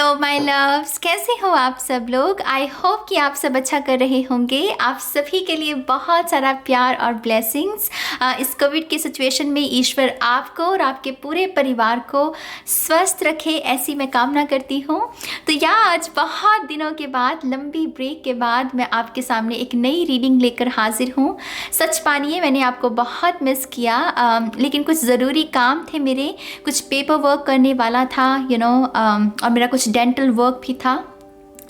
Hello my loves, कैसे हो आप सब लोग। आई होप कि आप सब अच्छा कर रहे होंगे। आप सभी के लिए बहुत सारा प्यार और ब्लेसिंग्स। इस कोविड की सिचुएशन में ईश्वर आपको और आपके पूरे परिवार को स्वस्थ रखे, ऐसी मैं कामना करती हूँ। तो आज बहुत दिनों के बाद, लंबी ब्रेक के बाद मैं आपके सामने एक नई रीडिंग लेकर हाजिर हूँ। सच मानिए मैंने आपको बहुत मिस किया, लेकिन कुछ ज़रूरी काम थे मेरे, कुछ पेपर वर्क करने वाला था और मेरा कुछ डेंटल वर्क भी था,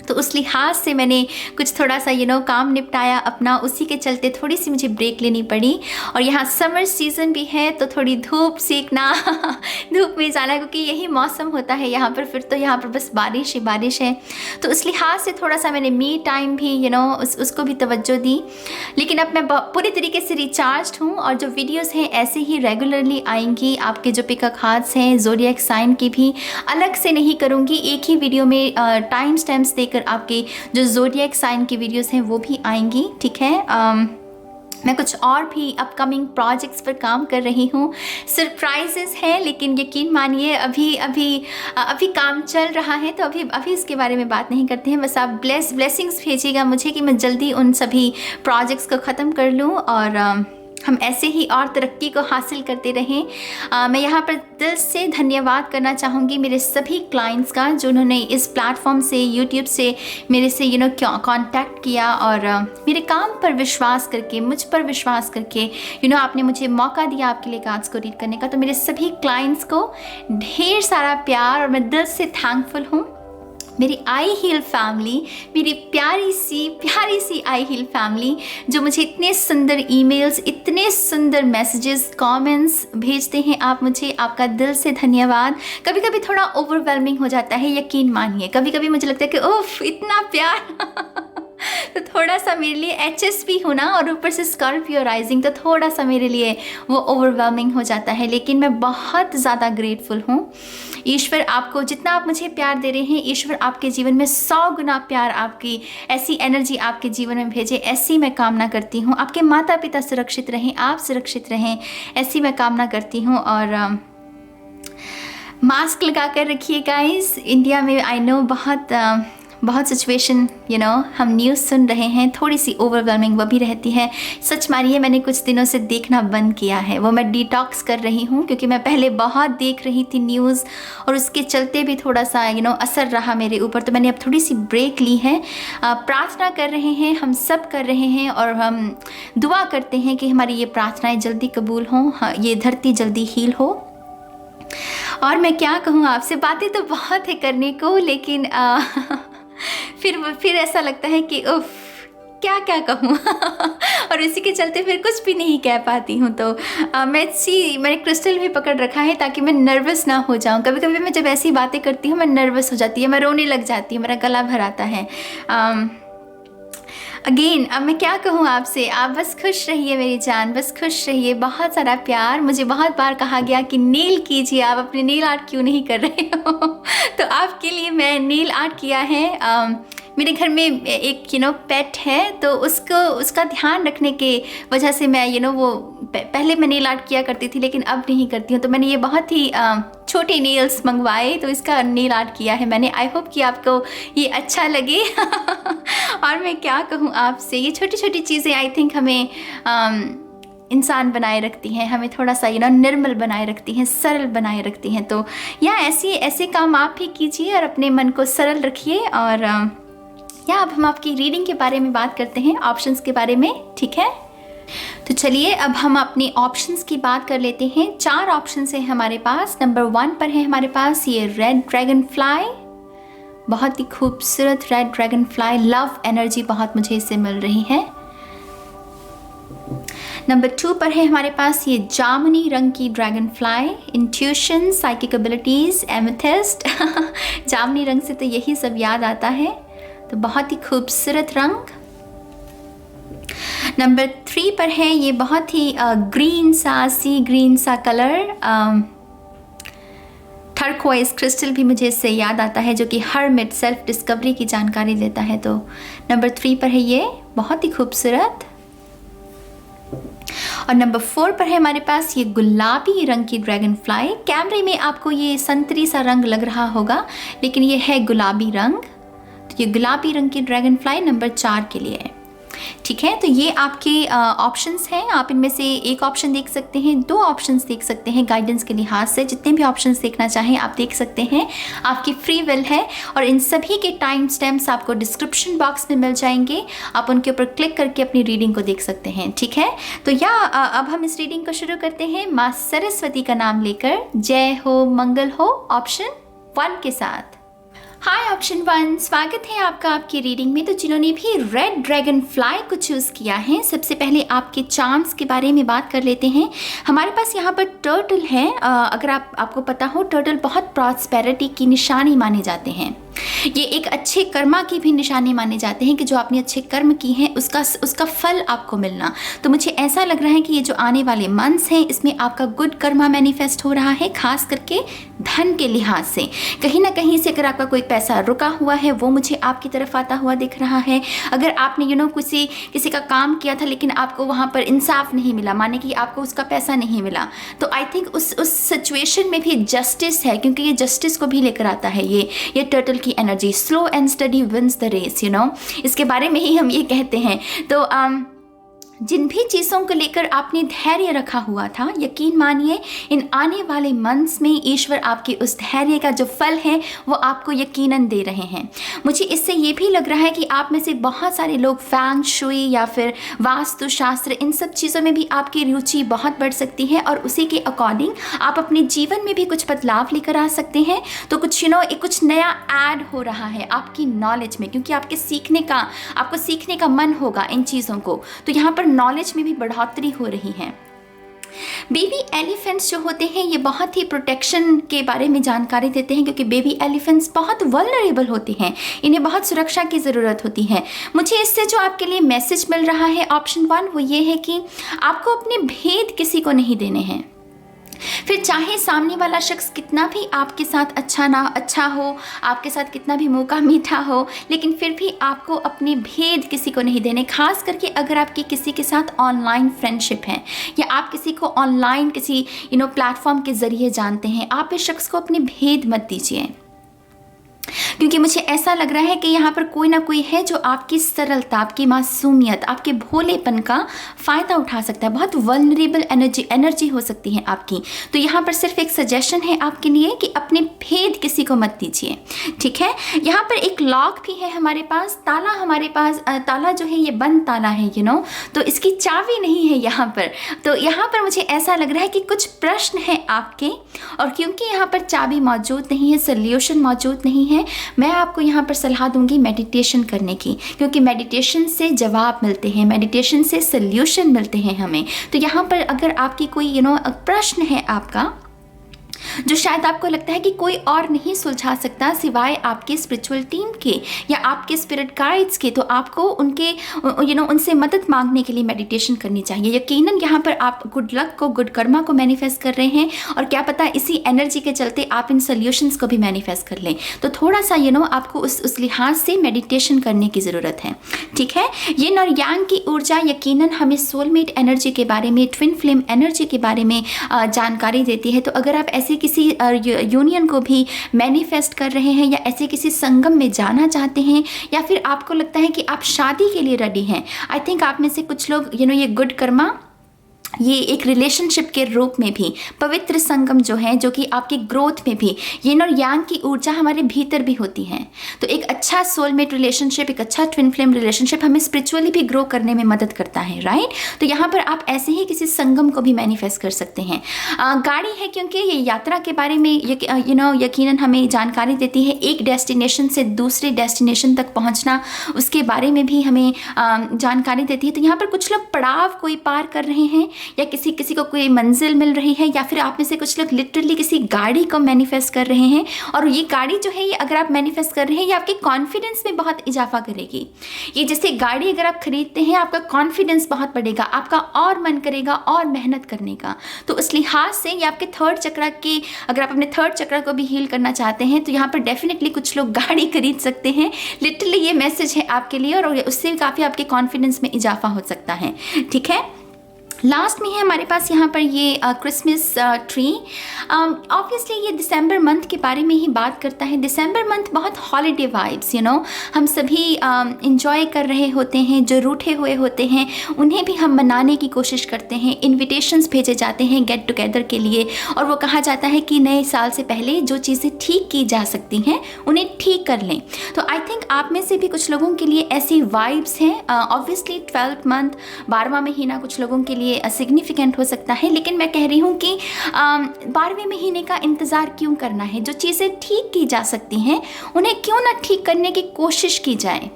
तो उस लिहाज से मैंने कुछ थोड़ा सा काम निपटाया अपना। उसी के चलते थोड़ी सी मुझे ब्रेक लेनी पड़ी। और यहाँ समर सीज़न भी है तो थोड़ी धूप सीखना धूप में जाना, क्योंकि यही मौसम होता है यहाँ पर। फिर तो यहाँ पर बस बारिश ही बारिश है, तो उस लिहाज से थोड़ा सा मैंने मी टाइम भी उसको भी तवज्जो दी। लेकिन अब मैं पूरी तरीके से रिचार्ज हूँ और जो वीडियोज़ हैं ऐसे ही रेगुलरली आएंगी। आपके जो पिक हार्ट्स हैं ज़ोडिएक साइन की भी अलग से नहीं करूँगी, एक ही वीडियो में टाइम स्टैम्प्स देकर आपके जो ज़ोडिएक साइन की वीडियोस हैं वो भी आएंगी, ठीक है। मैं कुछ और भी अपकमिंग प्रोजेक्ट्स पर काम कर रही हूँ, सरप्राइजेस हैं, लेकिन यकीन मानिए अभी काम चल रहा है, तो अभी इसके बारे में बात नहीं करते हैं। बस आप ब्लेसिंग्स भेजिएगा मुझे कि मैं जल्दी उन सभी प्रोजेक्ट्स को ख़त्म कर लूँ और हम ऐसे ही और तरक्की को हासिल करते रहें। मैं यहाँ पर दिल से धन्यवाद करना चाहूँगी मेरे सभी क्लाइंट्स का, जिन्होंने इस प्लेटफॉर्म से, यूट्यूब से मेरे से कांटेक्ट किया और मेरे काम पर विश्वास करके, मुझ पर विश्वास करके आपने मुझे मौका दिया आपके लिए कार्ड्स को रीड करने का। तो मेरे सभी क्लाइंट्स को ढेर सारा प्यार और मैं दिल से थैंकफुल हूँ। मेरी आई हील फैमिली, मेरी प्यारी सी आई हील फैमिली, जो मुझे इतने सुंदर ईमेल्स, इतने सुंदर मैसेजेस, कमेंट्स भेजते हैं आप मुझे, आपका दिल से धन्यवाद। कभी कभी थोड़ा ओवरवेलमिंग हो जाता है, यकीन मानिए। कभी कभी मुझे लगता है कि उफ इतना प्यार तो थोड़ा सा मेरे लिए HSP होना और ऊपर से स्कॉर्पियो राइजिंग, तो थोड़ा सा मेरे लिए वो ओवरवेलमिंग हो जाता है। लेकिन मैं बहुत ज़्यादा ग्रेटफुल हूँ। ईश्वर आपको, जितना आप मुझे प्यार दे रहे हैं, ईश्वर आपके जीवन में 100 गुना प्यार, आपकी ऐसी एनर्जी आपके जीवन में भेजे, ऐसी मैं कामना करती हूँ। आपके माता पिता सुरक्षित रहें, आप सुरक्षित रहें, ऐसी मैं कामना करती हूँ। और मास्क लगा कर रखिए गाइस। इंडिया में आई नो बहुत सिचुएशन हम न्यूज़ सुन रहे हैं, थोड़ी सी ओवरवेलमिंग वो भी रहती है। सच मानिए मैंने कुछ दिनों से देखना बंद किया है, वो मैं डिटॉक्स कर रही हूँ, क्योंकि मैं पहले बहुत देख रही थी न्यूज़ और उसके चलते भी थोड़ा सा असर रहा मेरे ऊपर। तो मैंने अब थोड़ी सी ब्रेक ली है। प्रार्थना कर रहे हैं, हम सब कर रहे हैं, और हम दुआ करते हैं कि हमारी ये प्रार्थनाएँ जल्दी कबूल हों, ये धरती जल्दी हील हो। और मैं क्या कहूँ आपसे, बातें तो बहुत है करने को, लेकिन फिर ऐसा लगता है कि उफ क्या कहूँ और इसी के चलते फिर कुछ भी नहीं कह पाती हूँ। तो मैंने क्रिस्टल भी पकड़ रखा है ताकि मैं नर्वस ना हो जाऊँ। कभी कभी मैं जब ऐसी बातें करती हूँ मैं नर्वस हो जाती है, मैं रोने लग जाती हूँ, मेरा गला भर आता है। अगेन अब मैं क्या कहूँ आपसे, आप बस खुश रहिए मेरी जान, बस खुश रहिए। बहुत सारा प्यार। मुझे बहुत बार कहा गया कि नेल कीजिए, आप अपने नेल आर्ट क्यों नहीं कर रहे हो तो आपके लिए मैं नेल आर्ट किया है। मेरे घर में एक पेट है, तो उसका ध्यान रखने के वजह से मैं वो पहले मैं नेल आर्ट किया करती थी, लेकिन अब नहीं करती हूँ। तो मैंने ये बहुत ही छोटे नेल्स मंगवाए, तो इसका नेल आर्ट किया है मैंने। आई होप कि आपको ये अच्छा लगे और मैं क्या कहूँ आपसे, ये छोटी छोटी चीज़ें आई थिंक हमें इंसान बनाए रखती हैं, हमें थोड़ा सा निर्मल बनाए रखती हैं, सरल बनाए रखती हैं। तो ऐसे काम आप भी कीजिए और अपने मन को सरल रखिए। और अब हम आपकी रीडिंग के बारे में बात करते हैं, ऑप्शंस के बारे में, ठीक है। तो चलिए अब हम अपने ऑप्शंस की बात कर लेते हैं। 4 ऑप्शंस हैं हमारे पास। नंबर 1 पर है हमारे पास ये रेड ड्रैगन फ्लाई, बहुत ही खूबसूरत red dragon fly. Love energy बहुत मुझे इससे मिल रही है। नंबर 2 पर है हमारे पास ये जामुनी रंग की dragon fly, intuition, psychic abilities, amethyst जामुनी रंग से तो यही सब याद आता है, तो बहुत ही खूबसूरत रंग। नंबर 3 पर है ये बहुत ही ग्रीन सा, सी ग्रीन सा कलर, टर्कोइज क्रिस्टल भी मुझे इससे याद आता है, जो कि हर्मिट, सेल्फ डिस्कवरी की जानकारी देता है। तो नंबर 3 पर है ये बहुत ही खूबसूरत। और नंबर 4 पर है हमारे पास ये गुलाबी रंग की ड्रैगन फ्लाई। कैमरे में आपको ये संतरी सा रंग लग रहा होगा, लेकिन ये है गुलाबी रंग। तो ये गुलाबी रंग की ड्रैगन फ्लाई नंबर 4 के लिए है। ठीक है, तो ये आपके ऑप्शंस हैं। आप इनमें से एक ऑप्शन देख सकते हैं, 2 ऑप्शंस देख सकते हैं। गाइडेंस के लिहाज से जितने भी ऑप्शंस देखना चाहें आप देख सकते हैं, आपकी फ्री विल है। और इन सभी के टाइम स्टैम्प्स आपको डिस्क्रिप्शन बॉक्स में मिल जाएंगे, आप उनके ऊपर क्लिक करके अपनी रीडिंग को देख सकते हैं। ठीक है, तो अब हम इस रीडिंग को शुरू करते हैं माँ सरस्वती का नाम लेकर। जय हो मंगल हो ऑप्शन 1 के साथ। हाय ऑप्शन 1, स्वागत है आपका आपकी रीडिंग में। तो जिन्होंने भी रेड ड्रैगन फ्लाई को चूज़ किया है, सबसे पहले आपके चार्म्स के बारे में बात कर लेते हैं। हमारे पास यहाँ पर टर्टल है। अगर आपको पता हो, टर्टल बहुत प्रॉस्पेरिटी की निशानी माने जाते हैं। ये एक अच्छे कर्मा की भी निशानी माने जाते हैं कि जो आपने अच्छे कर्म की हैं उसका फल आपको मिलना। तो मुझे ऐसा लग रहा है कि ये जो आने वाले मंथ्स हैं इसमें आपका गुड कर्मा मैनिफेस्ट हो रहा है, खास करके धन के लिहाज से। कहीं ना कहीं से अगर आपका कोई पैसा रुका हुआ है वो मुझे आपकी तरफ आता हुआ दिख रहा है। अगर आपने किसी का काम किया था लेकिन आपको वहाँ पर इंसाफ नहीं मिला, माने कि आपको उसका पैसा नहीं मिला, तो आई थिंक उस सिचुएशन में भी जस्टिस है, क्योंकि ये जस्टिस को भी लेकर आता है। ये टर्टल की energy, slow and steady wins the race, इसके बारे में ही हम ये कहते हैं। तो जिन भी चीज़ों को लेकर आपने धैर्य रखा हुआ था, यकीन मानिए इन आने वाले मंथ्स में ईश्वर आपके उस धैर्य का जो फल है वो आपको यकीनन दे रहे हैं। मुझे इससे ये भी लग रहा है कि आप में से बहुत सारे लोग फैंग शुई या फिर वास्तुशास्त्र, इन सब चीज़ों में भी आपकी रुचि बहुत बढ़ सकती है और उसी के अकॉर्डिंग आप अपने जीवन में भी कुछ बदलाव लेकर आ सकते हैं। तो कुछ नया ऐड हो रहा है आपकी नॉलेज में, क्योंकि आपको सीखने का मन होगा इन चीज़ों को। तो यहाँ पर नॉलेज में भी बढ़ोतरी हो रही है। बेबी एलिफेंट्स जो होते हैं ये बहुत ही प्रोटेक्शन के बारे में जानकारी देते हैं, क्योंकि बेबी एलिफेंट्स बहुत वल्नरेबल होते हैं, इन्हें बहुत सुरक्षा की ज़रूरत होती है। मुझे इससे जो आपके लिए मैसेज मिल रहा है ऑप्शन 1 वो ये है कि आपको अपने भेद किसी को नहीं देने हैं। फिर चाहे सामने वाला शख्स कितना भी आपके साथ अच्छा हो, आपके साथ कितना भी मुँह का मीठा हो, लेकिन फिर भी आपको अपने भेद किसी को नहीं देने। खास करके अगर आपकी किसी के साथ ऑनलाइन फ्रेंडशिप है या आप किसी को ऑनलाइन किसी प्लेटफॉर्म के ज़रिए जानते हैं, आप इस शख्स को अपने भेद मत दीजिए, क्योंकि मुझे ऐसा लग रहा है कि यहाँ पर कोई ना कोई है जो आपकी सरलता, आपकी मासूमियत, आपके भोलेपन का फ़ायदा उठा सकता है। बहुत वल्नरेबल एनर्जी हो सकती है आपकी। तो यहाँ पर सिर्फ एक सजेशन है आपके लिए कि अपने भेद किसी को मत दीजिए। ठीक है, यहाँ पर एक लॉक भी है हमारे पास, ताला जो है ये बंद ताला है, तो इसकी चाबी नहीं है यहाँ पर। तो यहाँ पर मुझे ऐसा लग रहा है कि कुछ प्रश्न है आपके, और क्योंकि यहाँ पर चाबी मौजूद नहीं है, सोल्यूशन मौजूद नहीं है, मैं आपको यहाँ पर सलाह दूंगी मेडिटेशन करने की, क्योंकि मेडिटेशन से जवाब मिलते हैं, मेडिटेशन से सल्यूशन मिलते हैं हमें। तो यहाँ पर अगर आपकी कोई प्रश्न है आपका जो शायद आपको लगता है कि कोई और नहीं सुलझा सकता सिवाय आपके स्पिरिचुअल टीम के या आपके स्पिरिट गाइड्स के, तो आपको उनसे मदद मांगने के लिए मेडिटेशन करनी चाहिए। यकीनन यहाँ पर आप गुड लक को, गुड कर्मा को मैनिफेस्ट कर रहे हैं, और क्या पता इसी एनर्जी के चलते आप इन सोल्यूशंस को भी मैनिफेस्ट कर लें। तो थोड़ा सा आपको उस लिहाज से मेडिटेशन करने की ज़रूरत है। ठीक है, ये और यांग की ऊर्जा यकीनन हमें सोलमेट एनर्जी के बारे में, ट्विन फ्लेम एनर्जी के बारे में जानकारी देती है। तो अगर आप ऐसे किसी यूनियन को भी मैनिफेस्ट कर रहे हैं या ऐसे किसी संगम में जाना चाहते हैं, या फिर आपको लगता है कि आप शादी के लिए रेडी हैं, आई थिंक आप में से कुछ लोग ये गुड कर्मा, ये एक रिलेशनशिप के रूप में भी पवित्र संगम जो है, जो कि आपकी ग्रोथ में भी यिन और यांग की ऊर्जा हमारे भीतर भी होती है। तो एक अच्छा सोलमेट रिलेशनशिप, एक अच्छा ट्विन फ्लेम रिलेशनशिप हमें स्पिरिचुअली भी ग्रो करने में मदद करता है, राइट। तो यहाँ पर आप ऐसे ही किसी संगम को भी मैनिफेस्ट कर सकते हैं। गाड़ी है, क्योंकि ये यात्रा के बारे में यकीनन हमें जानकारी देती है, एक डेस्टिनेशन से दूसरे डेस्टिनेशन तक पहुँचना, उसके बारे में भी हमें जानकारी देती है। तो यहाँ पर कुछ लोग पड़ाव कोई पार कर रहे हैं, या किसी को कोई मंजिल मिल रही है, या फिर आप में से कुछ लोग लिटरली किसी गाड़ी को मैनिफेस्ट कर रहे हैं, और ये गाड़ी जो है ये अगर आप मैनिफेस्ट कर रहे हैं ये आपके कॉन्फिडेंस में बहुत इजाफा करेगी। ये जैसे गाड़ी अगर आप खरीदते हैं आपका कॉन्फिडेंस बहुत बढ़ेगा, आपका और मन करेगा और मेहनत करने का। तो उस लिहाज से ये आपके थर्ड चक्र के, अगर आप अपने थर्ड चक्र को भी हील करना चाहते हैं तो यहाँ पर डेफिनेटली कुछ लोग गाड़ी खरीद सकते हैं। लिटरली ये मैसेज है आपके लिए, और उससे काफ़ी आपके कॉन्फिडेंस में इजाफा हो सकता है। ठीक है, लास्ट में है हमारे पास यहाँ पर ये क्रिसमस ट्री। ऑब्वियसली ये दिसंबर मंथ के बारे में ही बात करता है। दिसंबर मंथ बहुत हॉलीडे वाइब्स, हम सभी इंजॉय कर रहे होते हैं। जो रूठे हुए होते हैं उन्हें भी हम मनाने की कोशिश करते हैं। इनविटेशंस भेजे जाते हैं गेट टुगेदर के लिए, और वो कहा जाता है कि नए साल से पहले जो चीज़ें ठीक की जा सकती हैं उन्हें ठीक कर लें। तो आई थिंक आप में से भी कुछ लोगों के लिए ऐसी वाइब्स हैं। ऑब्वियसली 12th मंथ, 12वां महीना कुछ लोगों के लिए सिग्निफिकेंट हो सकता है, लेकिन मैं कह रही हूँ कि 12वें महीने का इंतज़ार क्यों करना है। जो चीज़ें ठीक की जा सकती हैं उन्हें क्यों ना ठीक करने की कोशिश की जाए।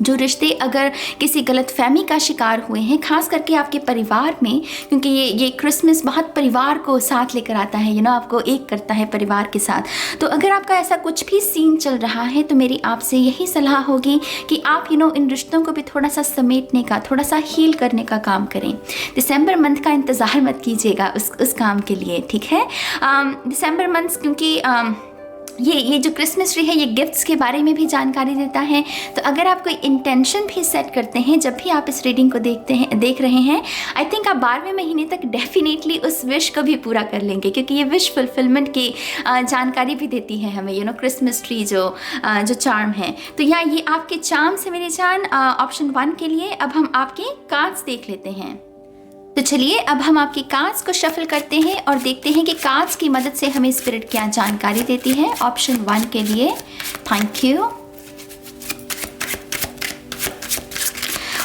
जो रिश्ते अगर किसी गलतफहमी का शिकार हुए हैं, खास करके आपके परिवार में, क्योंकि ये क्रिसमस बहुत परिवार को साथ लेकर आता है, आपको एक करता है परिवार के साथ। तो अगर आपका ऐसा कुछ भी सीन चल रहा है तो मेरी आपसे यही सलाह होगी कि आप इन रिश्तों को भी थोड़ा सा समेटने का, थोड़ा सा हील करने का काम करें। दिसंबर मंथ का इंतज़ार मत कीजिएगा उस काम के लिए, ठीक है। दिसंबर मंथ, क्योंकि ये जो क्रिसमस ट्री है ये गिफ्ट्स के बारे में भी जानकारी देता है। तो अगर आप कोई इंटेंशन भी सेट करते हैं जब भी आप इस रीडिंग को देख रहे हैं, आई थिंक आप 12वें महीने तक डेफिनेटली उस विश को भी पूरा कर लेंगे, क्योंकि ये विश फुलफिलमेंट की जानकारी भी देती है हमें, क्रिसमस ट्री जो चार्म है। तो यहाँ ये आपके चार्म से मेरी जान ऑप्शन 1 के लिए। अब हम आपके कार्ड्स देख लेते हैं। तो चलिए अब हम आपकी कार्ड्स को शफल करते हैं और देखते हैं कि कार्ड्स की मदद से हमें स्पिरिट क्या जानकारी देती है। ऑप्शन 1 के लिए थैंक यू।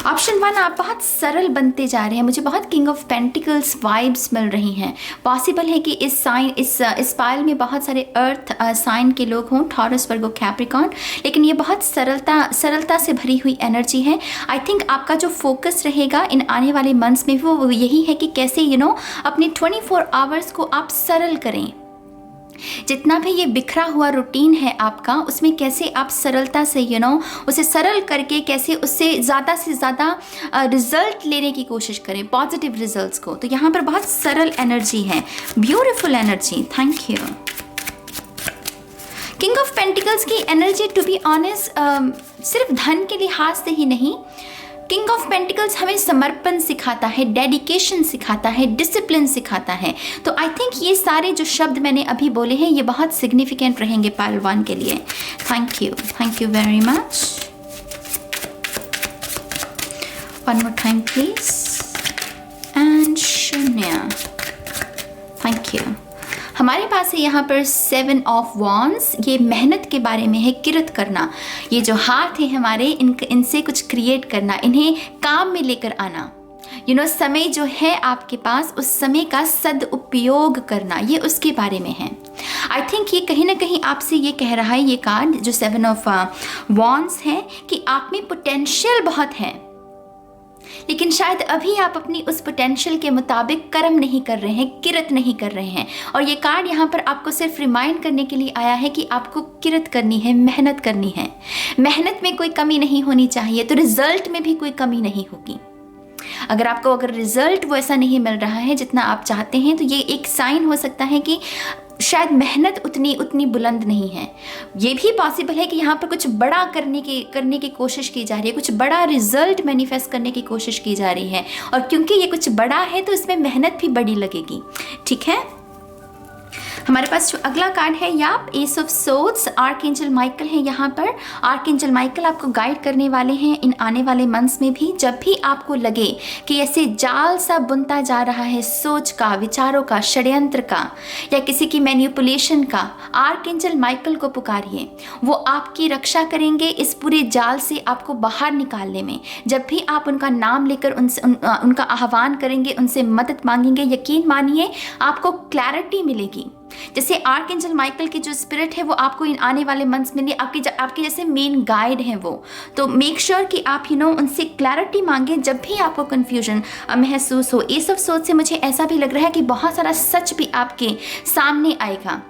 ऑप्शन 1, आप बहुत सरल बनते जा रहे हैं। मुझे बहुत किंग ऑफ पेंटिकल्स वाइब्स मिल रही हैं। पॉसिबल है कि इस पाइल में बहुत सारे अर्थ साइन के लोग हों, टॉरस, वर्गो, कैप्रिकॉर्न, लेकिन ये बहुत सरलता से भरी हुई एनर्जी है। आई थिंक आपका जो फोकस रहेगा इन आने वाले मंथ्स में वो यही है कि कैसे अपने 24 आवर्स को आप सरल करें। जितना भी ये बिखरा हुआ रूटीन है आपका, उसमें कैसे आप सरलता से उसे सरल करके कैसे उससे ज़्यादा से ज़्यादा रिजल्ट लेने की कोशिश करें, पॉजिटिव रिजल्ट्स को। तो यहाँ पर बहुत सरल एनर्जी है, beautiful energy. Thank you. King of pentacles की एनर्जी, टू बी ऑनेस्ट, सिर्फ धन के लिहाज से ही नहीं, किंग ऑफ पेंटिकल्स हमें समर्पण सिखाता है, डेडिकेशन सिखाता है, डिसिप्लिन सिखाता है। तो आई थिंक ये सारे जो शब्द मैंने अभी बोले हैं ये बहुत सिग्निफिकेंट रहेंगे पाइल 1 के लिए। Thank you very much. One more time please. And शून्य। Thank you. हमारे पास है यहाँ पर 7 ऑफ वॉन्ड्स। ये मेहनत के बारे में है, किरत करना। ये जो हाथ है हमारे, इनसे कुछ क्रिएट करना, इन्हें काम में लेकर आना। समय जो है आपके पास, उस समय का सदुपयोग करना, ये उसके बारे में है। आई थिंक ये कहीं ना कहीं आपसे ये कह रहा है, ये कार्ड जो 7 ऑफ वॉन्ड्स है, कि आप में पोटेंशियल बहुत है, लेकिन शायद अभी आप अपनी उस पोटेंशियल के मुताबिक कर्म नहीं कर रहे हैं, किरत नहीं कर रहे हैं। और ये कार्ड यहाँ पर आपको सिर्फ रिमाइंड करने के लिए आया है कि आपको किरत करनी है, मेहनत करनी है। मेहनत में कोई कमी नहीं होनी चाहिए, तो रिजल्ट में भी कोई कमी नहीं होगी। अगर रिजल्ट वो ऐसा नहीं मिल रहा है जितना आप चाहते हैं, तो ये एक साइन हो सकता है कि शायद मेहनत उतनी बुलंद नहीं है। ये भी पॉसिबल है कि यहाँ पर कुछ बड़ा करने की कोशिश की जा रही है, कुछ बड़ा रिजल्ट मैनिफेस्ट करने की कोशिश की जा रही है, और क्योंकि ये कुछ बड़ा है तो इसमें मेहनत भी बड़ी लगेगी। ठीक है। हमारे पास जो अगला कार्ड है याप, ace of swords, archangel Michael है यहाँ पर। आर्कएंजल माइकल आपको गाइड करने वाले हैं इन आने वाले मंथ्स में भी। जब भी आपको लगे कि ऐसे जाल सा बुनता जा रहा है, सोच का, विचारों का, षड्यंत्र का, या किसी की मैनिपुलेशन का, आर्कएंजल माइकल को पुकारिए। वो आपकी रक्षा करेंगे इस पूरे जाल से आपको बाहर निकालने में। जब भी आप उनका नाम लेकर उनका आह्वान करेंगे, उनसे मदद मांगेंगे, यकीन मानिए आपको क्लैरिटी मिलेगी। जैसे आर्कएंजल माइकल की जो स्पिरिट है वो आपको इन आने वाले मंथ्स में आपके जैसे मेन गाइड हैं वो। तो मेक श्योर कि आप उनसे क्लैरिटी मांगे जब भी आपको कन्फ्यूजन महसूस हो। एस ऑफ सोर्ड्स से मुझे ऐसा भी लग रहा है कि बहुत सारा सच भी आपके सामने आएगा।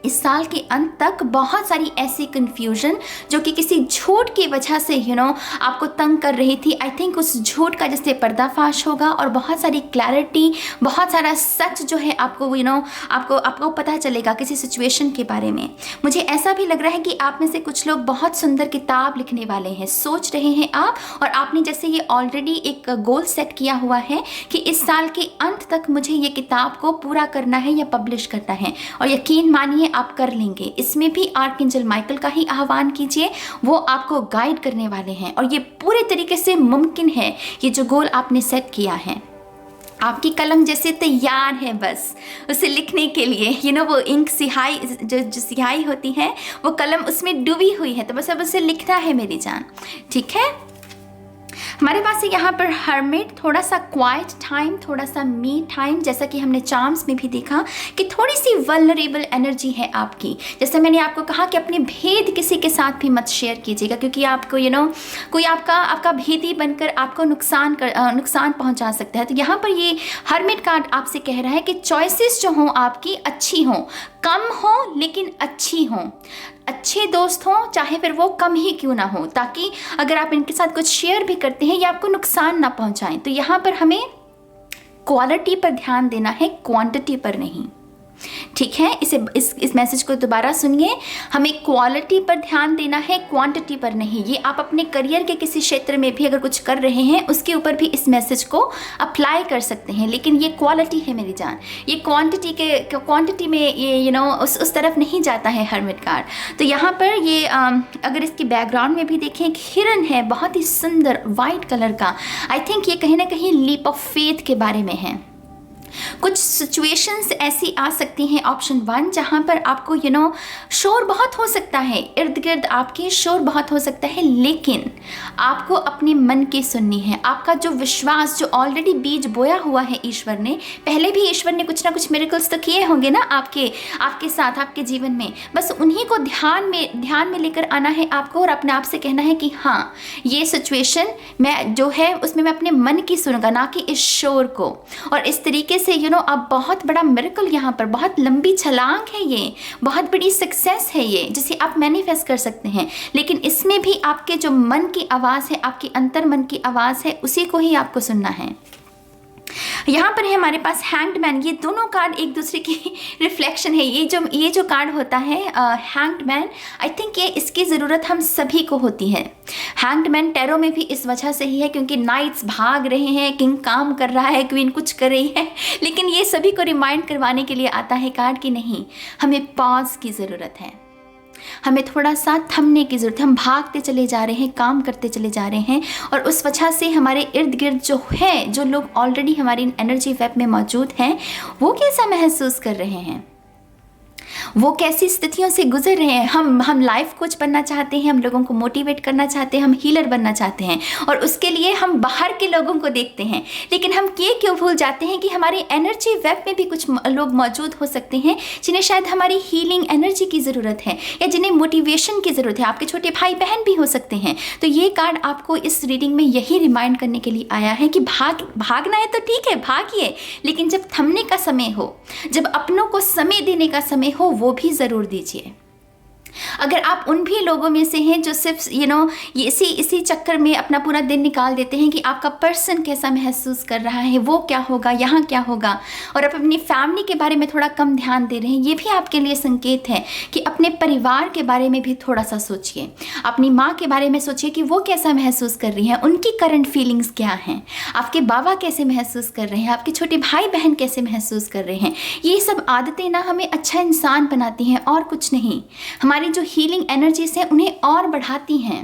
इस साल के अंत तक बहुत सारी ऐसी कन्फ्यूजन जो कि किसी झूठ की वजह से आपको तंग कर रही थी, आई थिंक उस झूठ का जैसे पर्दाफाश होगा और बहुत सारी क्लैरिटी, बहुत सारा सच जो है आपको आपको पता चलेगा किसी सिचुएशन के बारे में। मुझे ऐसा भी लग रहा है कि आप में से कुछ लोग बहुत सुंदर किताब लिखने वाले हैं, सोच रहे हैं आप, और आपने जैसे ये ऑलरेडी एक गोल सेट किया हुआ है कि इस साल के अंत तक मुझे ये किताब को पूरा करना है या पब्लिश करना है, और यकीन मानिए आप कर लेंगे। इसमें भी आर्कएंजल माइकल का ही आह्वान कीजिए, वो आपको गाइड करने वाले हैं और ये पूरे तरीके से मुमकिन है। ये जो गोल आपने सेट किया है, आपकी कलम जैसे तैयार है बस उसे लिखने के लिए, वो इंक स्याही जो स्याही होती है वो कलम उसमें डूबी हुई है, तो बस अब उसे लिखना है मेरी जान, ठीक है। हमारे पास है यहाँ पर हर्मिट, थोड़ा सा क्वाइट टाइम, थोड़ा सा मी टाइम, जैसा कि हमने चार्म्स में भी देखा कि थोड़ी सी वल्नरेबल एनर्जी है आपकी। जैसे मैंने आपको कहा कि अपने भेद किसी के साथ भी मत शेयर कीजिएगा, क्योंकि आपको कोई आपका भेदी बनकर आपको नुकसान पहुंचा सकता है। तो यहाँ पर ये हर्मिट कार्ड आपसे कह रहा है कि चॉइसेस जो हों आपकी अच्छी हों, कम हो लेकिन अच्छी हों, अच्छे दोस्त हों चाहे फिर वो कम ही क्यों ना हो, ताकि अगर आप इनके साथ कुछ शेयर भी करते हैं ये आपको नुकसान ना पहुंचाएं। तो यहाँ पर हमें क्वालिटी पर ध्यान देना है, क्वांटिटी पर नहीं, ठीक है। इस मैसेज को दोबारा सुनिए, हमें क्वालिटी पर ध्यान देना है, क्वांटिटी पर नहीं। ये आप अपने करियर के किसी क्षेत्र में भी अगर कुछ कर रहे हैं उसके ऊपर भी इस मैसेज को अप्लाई कर सकते हैं, लेकिन ये क्वालिटी है मेरी जान, ये क्वांटिटी में ये उस तरफ नहीं जाता है हर्मिट कार्ड। तो यहाँ पर ये अगर इसकी बैकग्राउंड में भी देखें, एक हिरन है बहुत ही सुंदर वाइट कलर का, आई थिंक ये कहीं ना कहीं लीप ऑफ फेथ के बारे में है। कुछ सिचुएशंस ऐसी आ सकती हैं, ऑप्शन 1, जहाँ पर आपको शोर बहुत हो सकता है, इर्द गिर्द आपके शोर बहुत हो सकता है, लेकिन आपको अपने मन की सुननी है। आपका जो विश्वास, जो ऑलरेडी बीज बोया हुआ है ईश्वर ने, पहले भी ईश्वर ने कुछ ना कुछ मिरेकल्स तो किए होंगे ना आपके साथ, आपके जीवन में, बस उन्हीं को ध्यान में लेकर आना है आपको और अपने आप से कहना है कि हाँ, ये सिचुएशन मैं जो है उसमें मैं अपने मन की सुनूंगा, ना कि इस शोर को। और इस तरीके से अब बहुत बड़ा मिरेकल, यहाँ पर बहुत लंबी छलांग है, ये बहुत बड़ी सक्सेस है ये, जिसे आप मैनिफेस्ट कर सकते हैं। लेकिन इसमें भी आपके जो मन की आवाज़ है, आपकी अंतर मन की आवाज़ है, उसी को ही आपको सुनना है। यहाँ पर है हमारे पास हैंग्ड मैन, ये दोनों कार्ड एक दूसरे की रिफ्लेक्शन है। ये जो कार्ड होता है हैंग्ड मैन, आई थिंक इसकी ज़रूरत हम सभी को होती है। हैंग्ड मैन टैरो में भी इस वजह से ही है क्योंकि नाइट्स भाग रहे हैं, किंग काम कर रहा है, क्वीन कुछ कर रही है, लेकिन ये सभी को रिमाइंड करवाने के लिए आता है कार्ड कि नहीं, हमें पॉज की ज़रूरत है, हमें थोड़ा सा थमने की ज़रूरत है। हम भागते चले जा रहे हैं, काम करते चले जा रहे हैं, और उस वजह से हमारे इर्द गिर्द जो लोग ऑलरेडी हमारी एनर्जी वेब में मौजूद हैं, वो कैसा महसूस कर रहे हैं, वो कैसी स्थितियों से गुजर रहे हैं। हम लाइफ कोच बनना चाहते हैं, हम लोगों को मोटिवेट करना चाहते हैं, हम हीलर बनना चाहते हैं, और उसके लिए हम बाहर के लोगों को देखते हैं, लेकिन हम ये क्यों भूल जाते हैं कि हमारी एनर्जी वेब में भी कुछ लोग मौजूद हो सकते हैं जिन्हें शायद हमारी हीलिंग एनर्जी की ज़रूरत है, या जिन्हें मोटिवेशन की ज़रूरत है। आपके छोटे भाई बहन भी हो सकते हैं। तो ये कार्ड आपको इस रीडिंग में यही रिमाइंड करने के लिए आया है कि भागना है तो ठीक है, भागिए, लेकिन जब थमने का समय हो, जब अपनों को समय देने का समय हो, वो भी ज़रूर दीजिए। अगर आप उन भी लोगों में से हैं जो सिर्फ इसी चक्कर में अपना पूरा दिन निकाल देते हैं कि आपका पर्सन कैसा महसूस कर रहा है, वो क्या होगा, यहाँ क्या होगा, और आप अपनी फैमिली के बारे में थोड़ा कम ध्यान दे रहे हैं, ये भी आपके लिए संकेत है कि अपने परिवार के बारे में भी थोड़ा सा सोचिए। अपनी माँ के बारे में सोचिए कि वो कैसा महसूस कर रही हैं, उनकी करंट फीलिंग्स क्या हैं, आपके बाबा कैसे महसूस कर रहे हैं, आपके छोटे भाई बहन कैसे महसूस कर रहे हैं। ये सब आदतें ना हमें अच्छा इंसान बनाती हैं और कुछ नहीं, हमारी जो हीलिंग एनर्जीज है उन्हें और बढ़ाती हैं।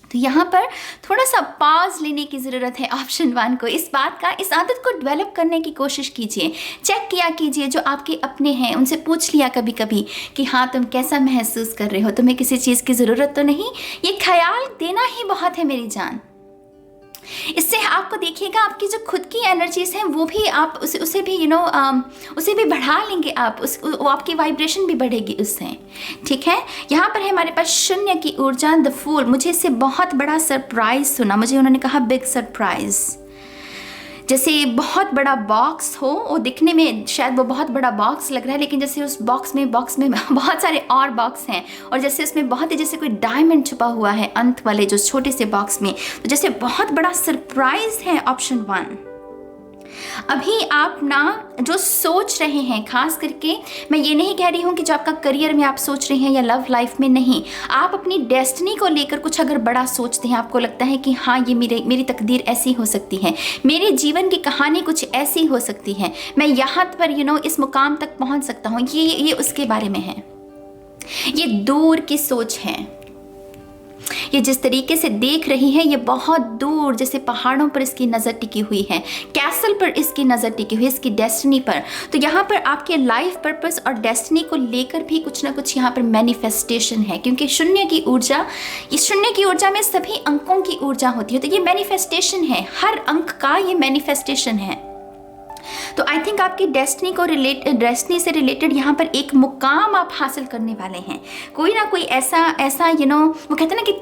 तो यहाँ पर थोड़ा सा पॉज लेने की ज़रूरत है ऑप्शन 1 को। इस आदत को डेवलप करने की कोशिश कीजिए, चेक किया कीजिए जो आपके अपने हैं, उनसे पूछ लिया कभी कभी कि हाँ तुम कैसा महसूस कर रहे हो, तुम्हें किसी चीज़ की ज़रूरत तो नहीं। ये ख्याल देना ही बहुत है मेरी जान। इससे आपको देखिएगा आपकी जो खुद की एनर्जीज हैं वो भी आप उसे भी बढ़ा लेंगे, आपकी वाइब्रेशन भी बढ़ेगी उससे, ठीक है। यहाँ पर है हमारे पास शून्य की ऊर्जा, द फूल। मुझे इससे बहुत बड़ा सरप्राइज सुना, मुझे उन्होंने कहा बिग सरप्राइज। जैसे बहुत बड़ा बॉक्स हो, वो दिखने में शायद वो बहुत बड़ा बॉक्स लग रहा है, लेकिन जैसे उस बॉक्स में बहुत सारे और बॉक्स हैं, और जैसे उसमें बहुत ही जैसे कोई डायमंड छुपा हुआ है अंत वाले जो छोटे से बॉक्स में, तो जैसे बहुत बड़ा सरप्राइज है ऑप्शन 1। अभी आप ना जो सोच रहे हैं, खास करके मैं ये नहीं कह रही हूँ कि जो आपका करियर में आप सोच रहे हैं या लव लाइफ में, नहीं, आप अपनी डेस्टिनी को लेकर कुछ अगर बड़ा सोचते हैं, आपको लगता है कि हाँ ये मेरी तकदीर ऐसी हो सकती है, मेरे जीवन की कहानी कुछ ऐसी हो सकती है, मैं यहाँ पर इस मुकाम तक पहुँच सकता हूँ, ये उसके बारे में है। ये दूर की सोच है। ये जिस तरीके से देख रही है, ये बहुत दूर, जैसे पहाड़ों पर इसकी नज़र टिकी हुई है, कैसल पर इसकी नज़र टिकी हुई है, इसकी डेस्टिनी पर। तो यहाँ पर आपके लाइफ पर्पस और डेस्टिनी को लेकर भी कुछ ना कुछ यहाँ पर मैनिफेस्टेशन है, क्योंकि शून्य की ऊर्जा में सभी अंकों की ऊर्जा होती है। तो ये मैनिफेस्टेशन है, हर अंक का ये मैनिफेस्टेशन है। तो आई थिंक आपकी डेस्टिनी से रिलेटेड यहाँ पर एक मुकाम आप हासिल करने वाले हैं। कोई ना कोई ऐसा वो कहते हैं ना कि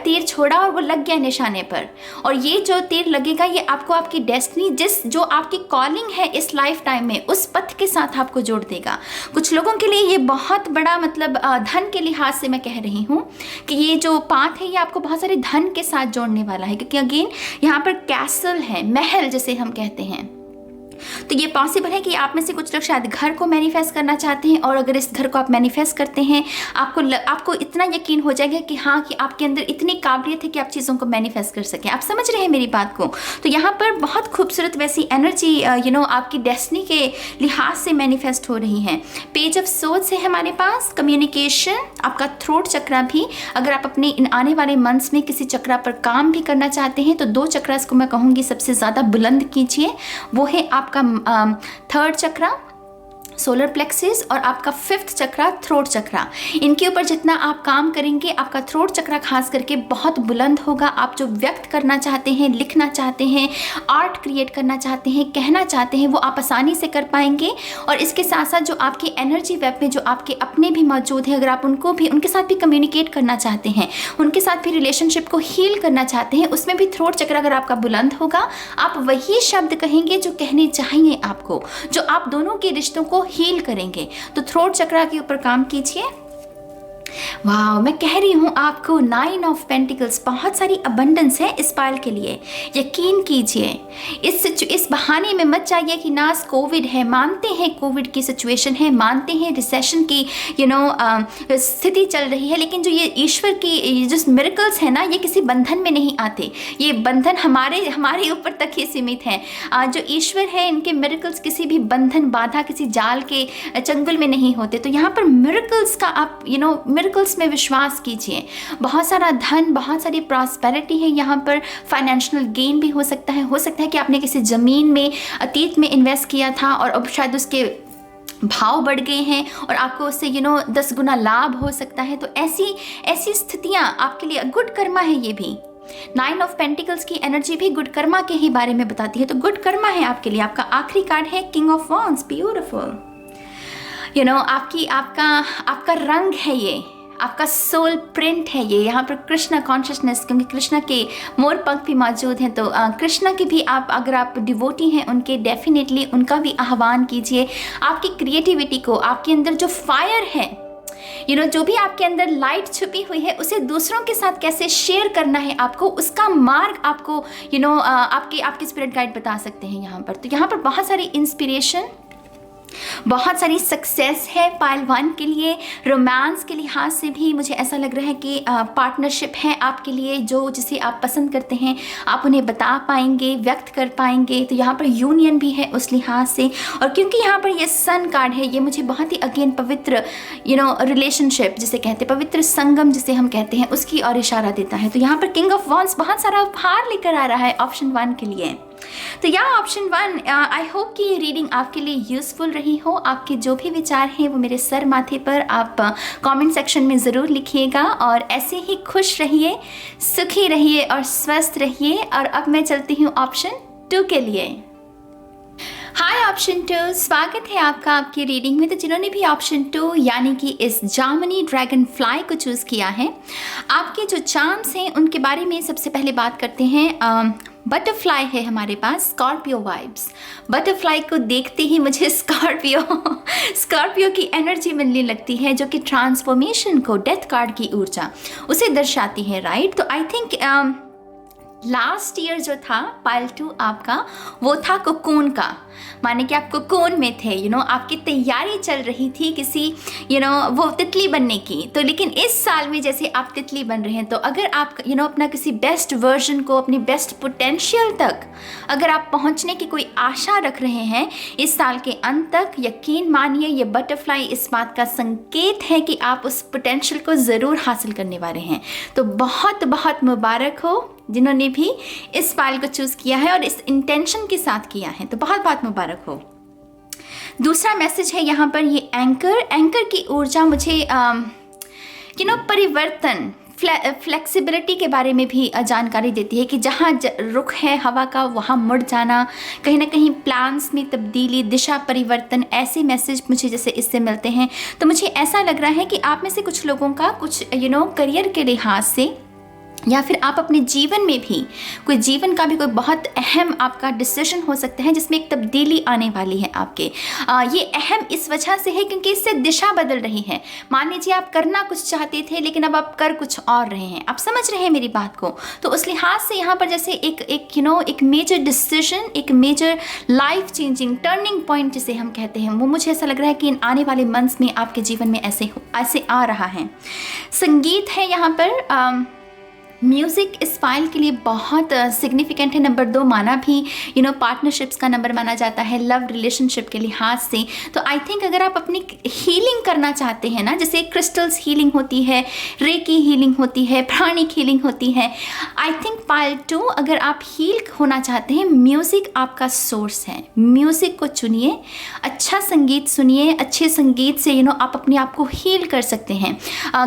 तीर छोड़ा और वो लग गया निशाने पर, और ये जो तीर लगेगा ये आपको आपकी डेस्टिनी, जो आपकी कॉलिंग है इस लाइफ टाइम में, उस पथ के साथ आपको जोड़ देगा। कुछ लोगों के लिए ये बहुत बड़ा धन के लिहाज से मैं कह रही हूँ कि ये जो पाथ है ये आपको बहुत सारे धन के साथ जोड़ने वाला है, क्योंकि अगेन यहाँ पर कैसल है, महल जिसे हम कहते हैं। तो ये पॉसिबल है कि आप में से कुछ लोग शायद घर को मैनिफेस्ट करना चाहते हैं, और अगर इस घर को आप मैनिफेस्ट करते हैं, आपको इतना यकीन हो जाएगा कि हाँ, कि आपके अंदर इतनी काबिलियत है कि आप चीज़ों को मैनिफेस्ट कर सकें। आप समझ रहे हैं मेरी बात को? तो यहाँ पर बहुत खूबसूरत वैसी एनर्जी आपकी डेस्टिनी के लिहाज से मैनिफेस्ट हो रही है। पेज ऑफ सोर्ड्स है हमारे पास, कम्युनिकेशन, आपका थ्रोट चक्रा भी। अगर आप अपने इन आने वाले मंथ्स में किसी चक्रा पर काम भी करना चाहते हैं, तो 2 चक्रास को मैं कहूँगी सबसे ज़्यादा बुलंद कीजिए। वो है आपका 3rd चक्रा, सोलर प्लेक्सिस, और आपका 5th चक्रा, थ्रोट चक्रा। इनके ऊपर जितना आप काम करेंगे, आपका थ्रोट चक्रा खास करके बहुत बुलंद होगा। आप जो व्यक्त करना चाहते हैं, लिखना चाहते हैं, आर्ट क्रिएट करना चाहते हैं, कहना चाहते हैं, वो आप आसानी से कर पाएंगे। और इसके साथ साथ जो आपकी एनर्जी वेब में जो आपके अपने भी मौजूद हैं, अगर आप उनके साथ भी कम्युनिकेट करना चाहते हैं, उनके साथ भी रिलेशनशिप को हील करना चाहते हैं, उसमें भी थ्रोट चक्र अगर आपका बुलंद होगा, आप वही शब्द कहेंगे जो कहने चाहिए आपको, जो आप दोनों के रिश्तों को हील करेंगे। तो थ्रोट चक्र के ऊपर काम कीजिए। वाह, मैं कह रही हूँ आपको 9 ऑफ पेंटिकल्स, बहुत सारी अबंडेंस है इस पायल के लिए। यकीन कीजिए, इस बहाने में मत जाइए कि नास कोविड है। मानते हैं कोविड की सिचुएशन है, मानते हैं रिसेशन की स्थिति चल रही है, लेकिन जो ये ईश्वर की जो मिरेकल्स है ना, ये किसी बंधन में नहीं आते। ये बंधन हमारे ऊपर तक ही सीमित है। जो ईश्वर है, इनके मिरेकल्स किसी भी बंधन, बाधा, किसी जाल के चंगुल में नहीं होते। तो यहाँ पर मिरेकल्स का आप मिरेकल्स में विश्वास कीजिए। बहुत सारा धन, बहुत सारी प्रॉस्पेरिटी है यहाँ पर। फाइनेंशियल गेन भी हो सकता है कि आपने किसी ज़मीन में अतीत में इन्वेस्ट किया था और अब शायद उसके भाव बढ़ गए हैं और आपको उससे 10 गुना लाभ हो सकता है। तो ऐसी स्थितियाँ आपके लिए गुड कर्मा है। ये भी 9 ऑफ पेंटिकल्स की एनर्जी भी गुड कर्मा के ही बारे में बताती है। तो गुड कर्मा है आपके लिए। आपका आखिरी कार्ड है किंग ऑफ वॉन्ड्स, ब्यूटीफुल। आपका रंग है, ये आपका सोल प्रिंट है। ये यहाँ पर कृष्णा कॉन्शियसनेस, क्योंकि कृष्णा के मोर पंख भी मौजूद हैं, तो कृष्णा के भी अगर आप डिवोटी हैं उनके, डेफिनेटली उनका भी आह्वान कीजिए। आपकी क्रिएटिविटी को, आपके अंदर जो फायर है, जो भी आपके अंदर लाइट छुपी हुई है, उसे दूसरों के साथ कैसे शेयर करना है आपको, उसका मार्ग आपको आपके स्पिरिट गाइड बता सकते हैं यहाँ पर। तो यहाँ पर बहुत सारी इंस्पिरेशन, बहुत सारी सक्सेस है पायल 1 के लिए। रोमांस के लिहाज से भी मुझे ऐसा लग रहा है कि पार्टनरशिप है आपके लिए, जिसे आप पसंद करते हैं आप उन्हें बता पाएंगे, व्यक्त कर पाएंगे। तो यहाँ पर यूनियन भी है उस लिहाज से। और क्योंकि यहाँ पर ये सन कार्ड है, ये मुझे बहुत ही अगेन पवित्र रिलेशनशिप जिसे कहते हैं, पवित्र संगम जिसे हम कहते हैं, उसकी ओर इशारा देता है। तो यहाँ पर किंग ऑफ वॉन्ड्स बहुत सारा उपहार लेकर आ रहा है ऑप्शन 1 के लिए। तो यहाँ ऑप्शन 1, आई होप कि ये रीडिंग आपके लिए यूज़फुल रही हो। आपके जो भी विचार हैं वो मेरे सर माथे पर आप कमेंट सेक्शन में ज़रूर लिखिएगा। और ऐसे ही खुश रहिए, सुखी रहिए और स्वस्थ रहिए। और अब मैं चलती हूँ ऑप्शन 2 के लिए। हाय ऑप्शन 2, स्वागत है आपका आपकी रीडिंग में। तो जिन्होंने भी ऑप्शन 2 यानी कि इस जामनी ड्रैगन फ्लाई को चूज़ किया है, आपके जो चार्म्स हैं उनके बारे में सबसे पहले बात करते हैं। बटरफ्लाई है हमारे पास, स्कॉर्पियो वाइब्स। बटरफ्लाई को देखते ही मुझे स्कॉर्पियो की एनर्जी मिलने लगती है, जो कि ट्रांसफॉर्मेशन को, डेथ कार्ड की ऊर्जा उसे दर्शाती है, राइट। तो आई थिंक लास्ट ईयर जो था पाइल 2 आपका, वो था कोकून का, माने कि आप कोकून में थे, आपकी तैयारी चल रही थी किसी वो तितली बनने की। तो लेकिन इस साल में जैसे आप तितली बन रहे हैं, तो अगर आप अपना किसी बेस्ट वर्जन को, अपनी बेस्ट पोटेंशियल तक अगर आप पहुंचने की कोई आशा रख रहे हैं इस साल के अंत तक, यकीन मानिए ये बटरफ्लाई इस बात का संकेत है कि आप उस पोटेंशियल को ज़रूर हासिल करने वाले हैं। तो बहुत बहुत मुबारक हो जिन्होंने भी इस फाइल को चूज़ किया है और इस इंटेंशन के साथ किया है, तो बहुत बहुत मुबारक हो। दूसरा मैसेज है यहाँ पर ये एंकर की ऊर्जा मुझे परिवर्तन, फ्लेक्सिबिलिटी के बारे में भी जानकारी देती है कि जहाँ रुख है हवा का वहाँ मुड़ जाना, कहीं ना कहीं प्लान्स में तब्दीली, दिशा परिवर्तन, ऐसे मैसेज मुझे जैसे इससे मिलते हैं। तो मुझे ऐसा लग रहा है कि आप में से कुछ लोगों का कुछ करियर के लिहाज से या फिर आप अपने जीवन में भी कोई जीवन का भी कोई बहुत अहम आपका डिसीजन हो सकता है जिसमें एक तब्दीली आने वाली है आपके। ये अहम इस वजह से है क्योंकि इससे दिशा बदल रही है। मान लीजिए आप करना कुछ चाहते थे लेकिन अब आप कर कुछ और रहे हैं। आप समझ रहे हैं मेरी बात को? तो उस लिहाज से यहाँ पर जैसे एक मेजर डिसीजन, एक major life changing turning point जिसे हम कहते हैं, वो मुझे ऐसा लग रहा है कि इन आने वाले मंथ्स में आपके जीवन में ऐसे आ रहा है। संगीत है यहाँ पर, म्यूज़िक इस फाइल के लिए बहुत सिग्निफिकेंट है। नंबर 2 माना भी पार्टनरशिप्स का नंबर माना जाता है लव रिलेशनशिप के लिहाज से। तो आई थिंक अगर आप अपनी हीलिंग करना चाहते हैं ना, जैसे क्रिस्टल्स हीलिंग होती है, रेकी हीलिंग होती है, प्राणिक हीलिंग होती है, आई थिंक पाइल 2 अगर आप हील होना चाहते हैं, म्यूज़िक आपका सोर्स है। म्यूज़िक को चुनिए, अच्छा संगीत सुनिए, अच्छे संगीत से आप अपने आप को हील कर सकते हैं।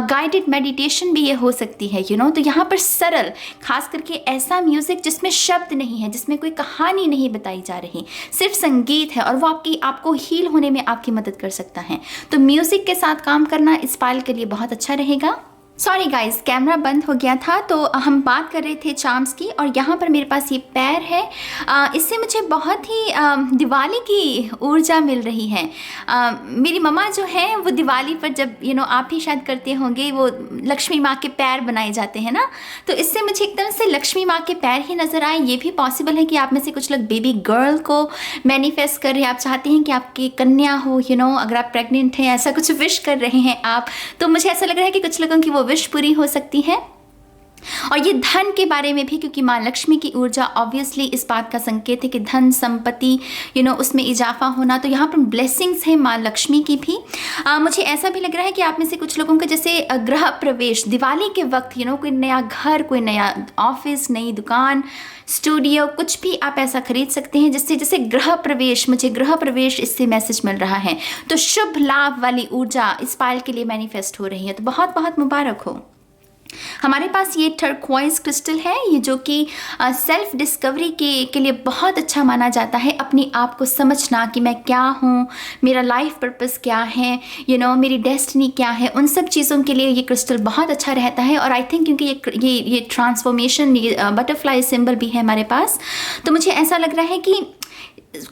गाइडेड मेडिटेशन भी ये हो सकती है। तो यहाँ पर सरल, खास करके ऐसा म्यूजिक जिसमें शब्द नहीं है, जिसमें कोई कहानी नहीं बताई जा रही, सिर्फ संगीत है और वो आपको हील होने में आपकी मदद कर सकता है। तो म्यूजिक के साथ काम करना इस फाइल के लिए बहुत अच्छा रहेगा। सॉरी गाइस, कैमरा बंद हो गया था। तो हम बात कर रहे थे चार्म्स की, और यहाँ पर मेरे पास ये पैर है। इससे मुझे बहुत ही दिवाली की ऊर्जा मिल रही है। मेरी मम्मा जो है वो दिवाली पर जब आप भी शायद करते होंगे, वो लक्ष्मी माँ के पैर बनाए जाते हैं ना, तो इससे मुझे एकदम से लक्ष्मी माँ के पैर ही नज़र आए। ये भी पॉसिबल है कि आप में से कुछ लोग बेबी गर्ल को मैनिफेस्ट कर रहे हैं, आप चाहते हैं कि आपकी कन्या हो, अगर आप प्रेग्नेंट हैं, ऐसा कुछ विश कर रहे हैं आप। तो मुझे ऐसा लग रहा है कि कुछ लोगों की वो विश पूरी हो सकती है। और ये धन के बारे में भी, क्योंकि माँ लक्ष्मी की ऊर्जा ऑब्वियसली इस बात का संकेत है कि धन संपत्ति उसमें इजाफा होना। तो यहाँ पर ब्लेसिंग्स है माँ लक्ष्मी की भी। मुझे ऐसा भी लग रहा है कि आप में से कुछ लोगों का जैसे गृह प्रवेश दिवाली के वक्त कोई नया घर, कोई नया ऑफिस, नई दुकान, स्टूडियो, कुछ भी आप ऐसा खरीद सकते हैं जिससे जैसे गृह प्रवेश, मुझे गृह प्रवेश इससे मैसेज मिल रहा है। तो शुभ लाभ वाली ऊर्जा इस फाइल के लिए मैनिफेस्ट हो रही है। तो बहुत बहुत मुबारक हो। हमारे पास ये टर्क्वाइज क्रिस्टल है, ये जो कि सेल्फ डिस्कवरी के लिए बहुत अच्छा माना जाता है। अपनी आप को समझना कि मैं क्या हूँ, मेरा लाइफ पर्पस क्या है, मेरी डेस्टिनी क्या है, उन सब चीज़ों के लिए ये क्रिस्टल बहुत अच्छा रहता है। और आई थिंक क्योंकि ये ट्रांसफॉर्मेशन, ये बटरफ्लाई सिंबल भी है हमारे पास, तो मुझे ऐसा लग रहा है कि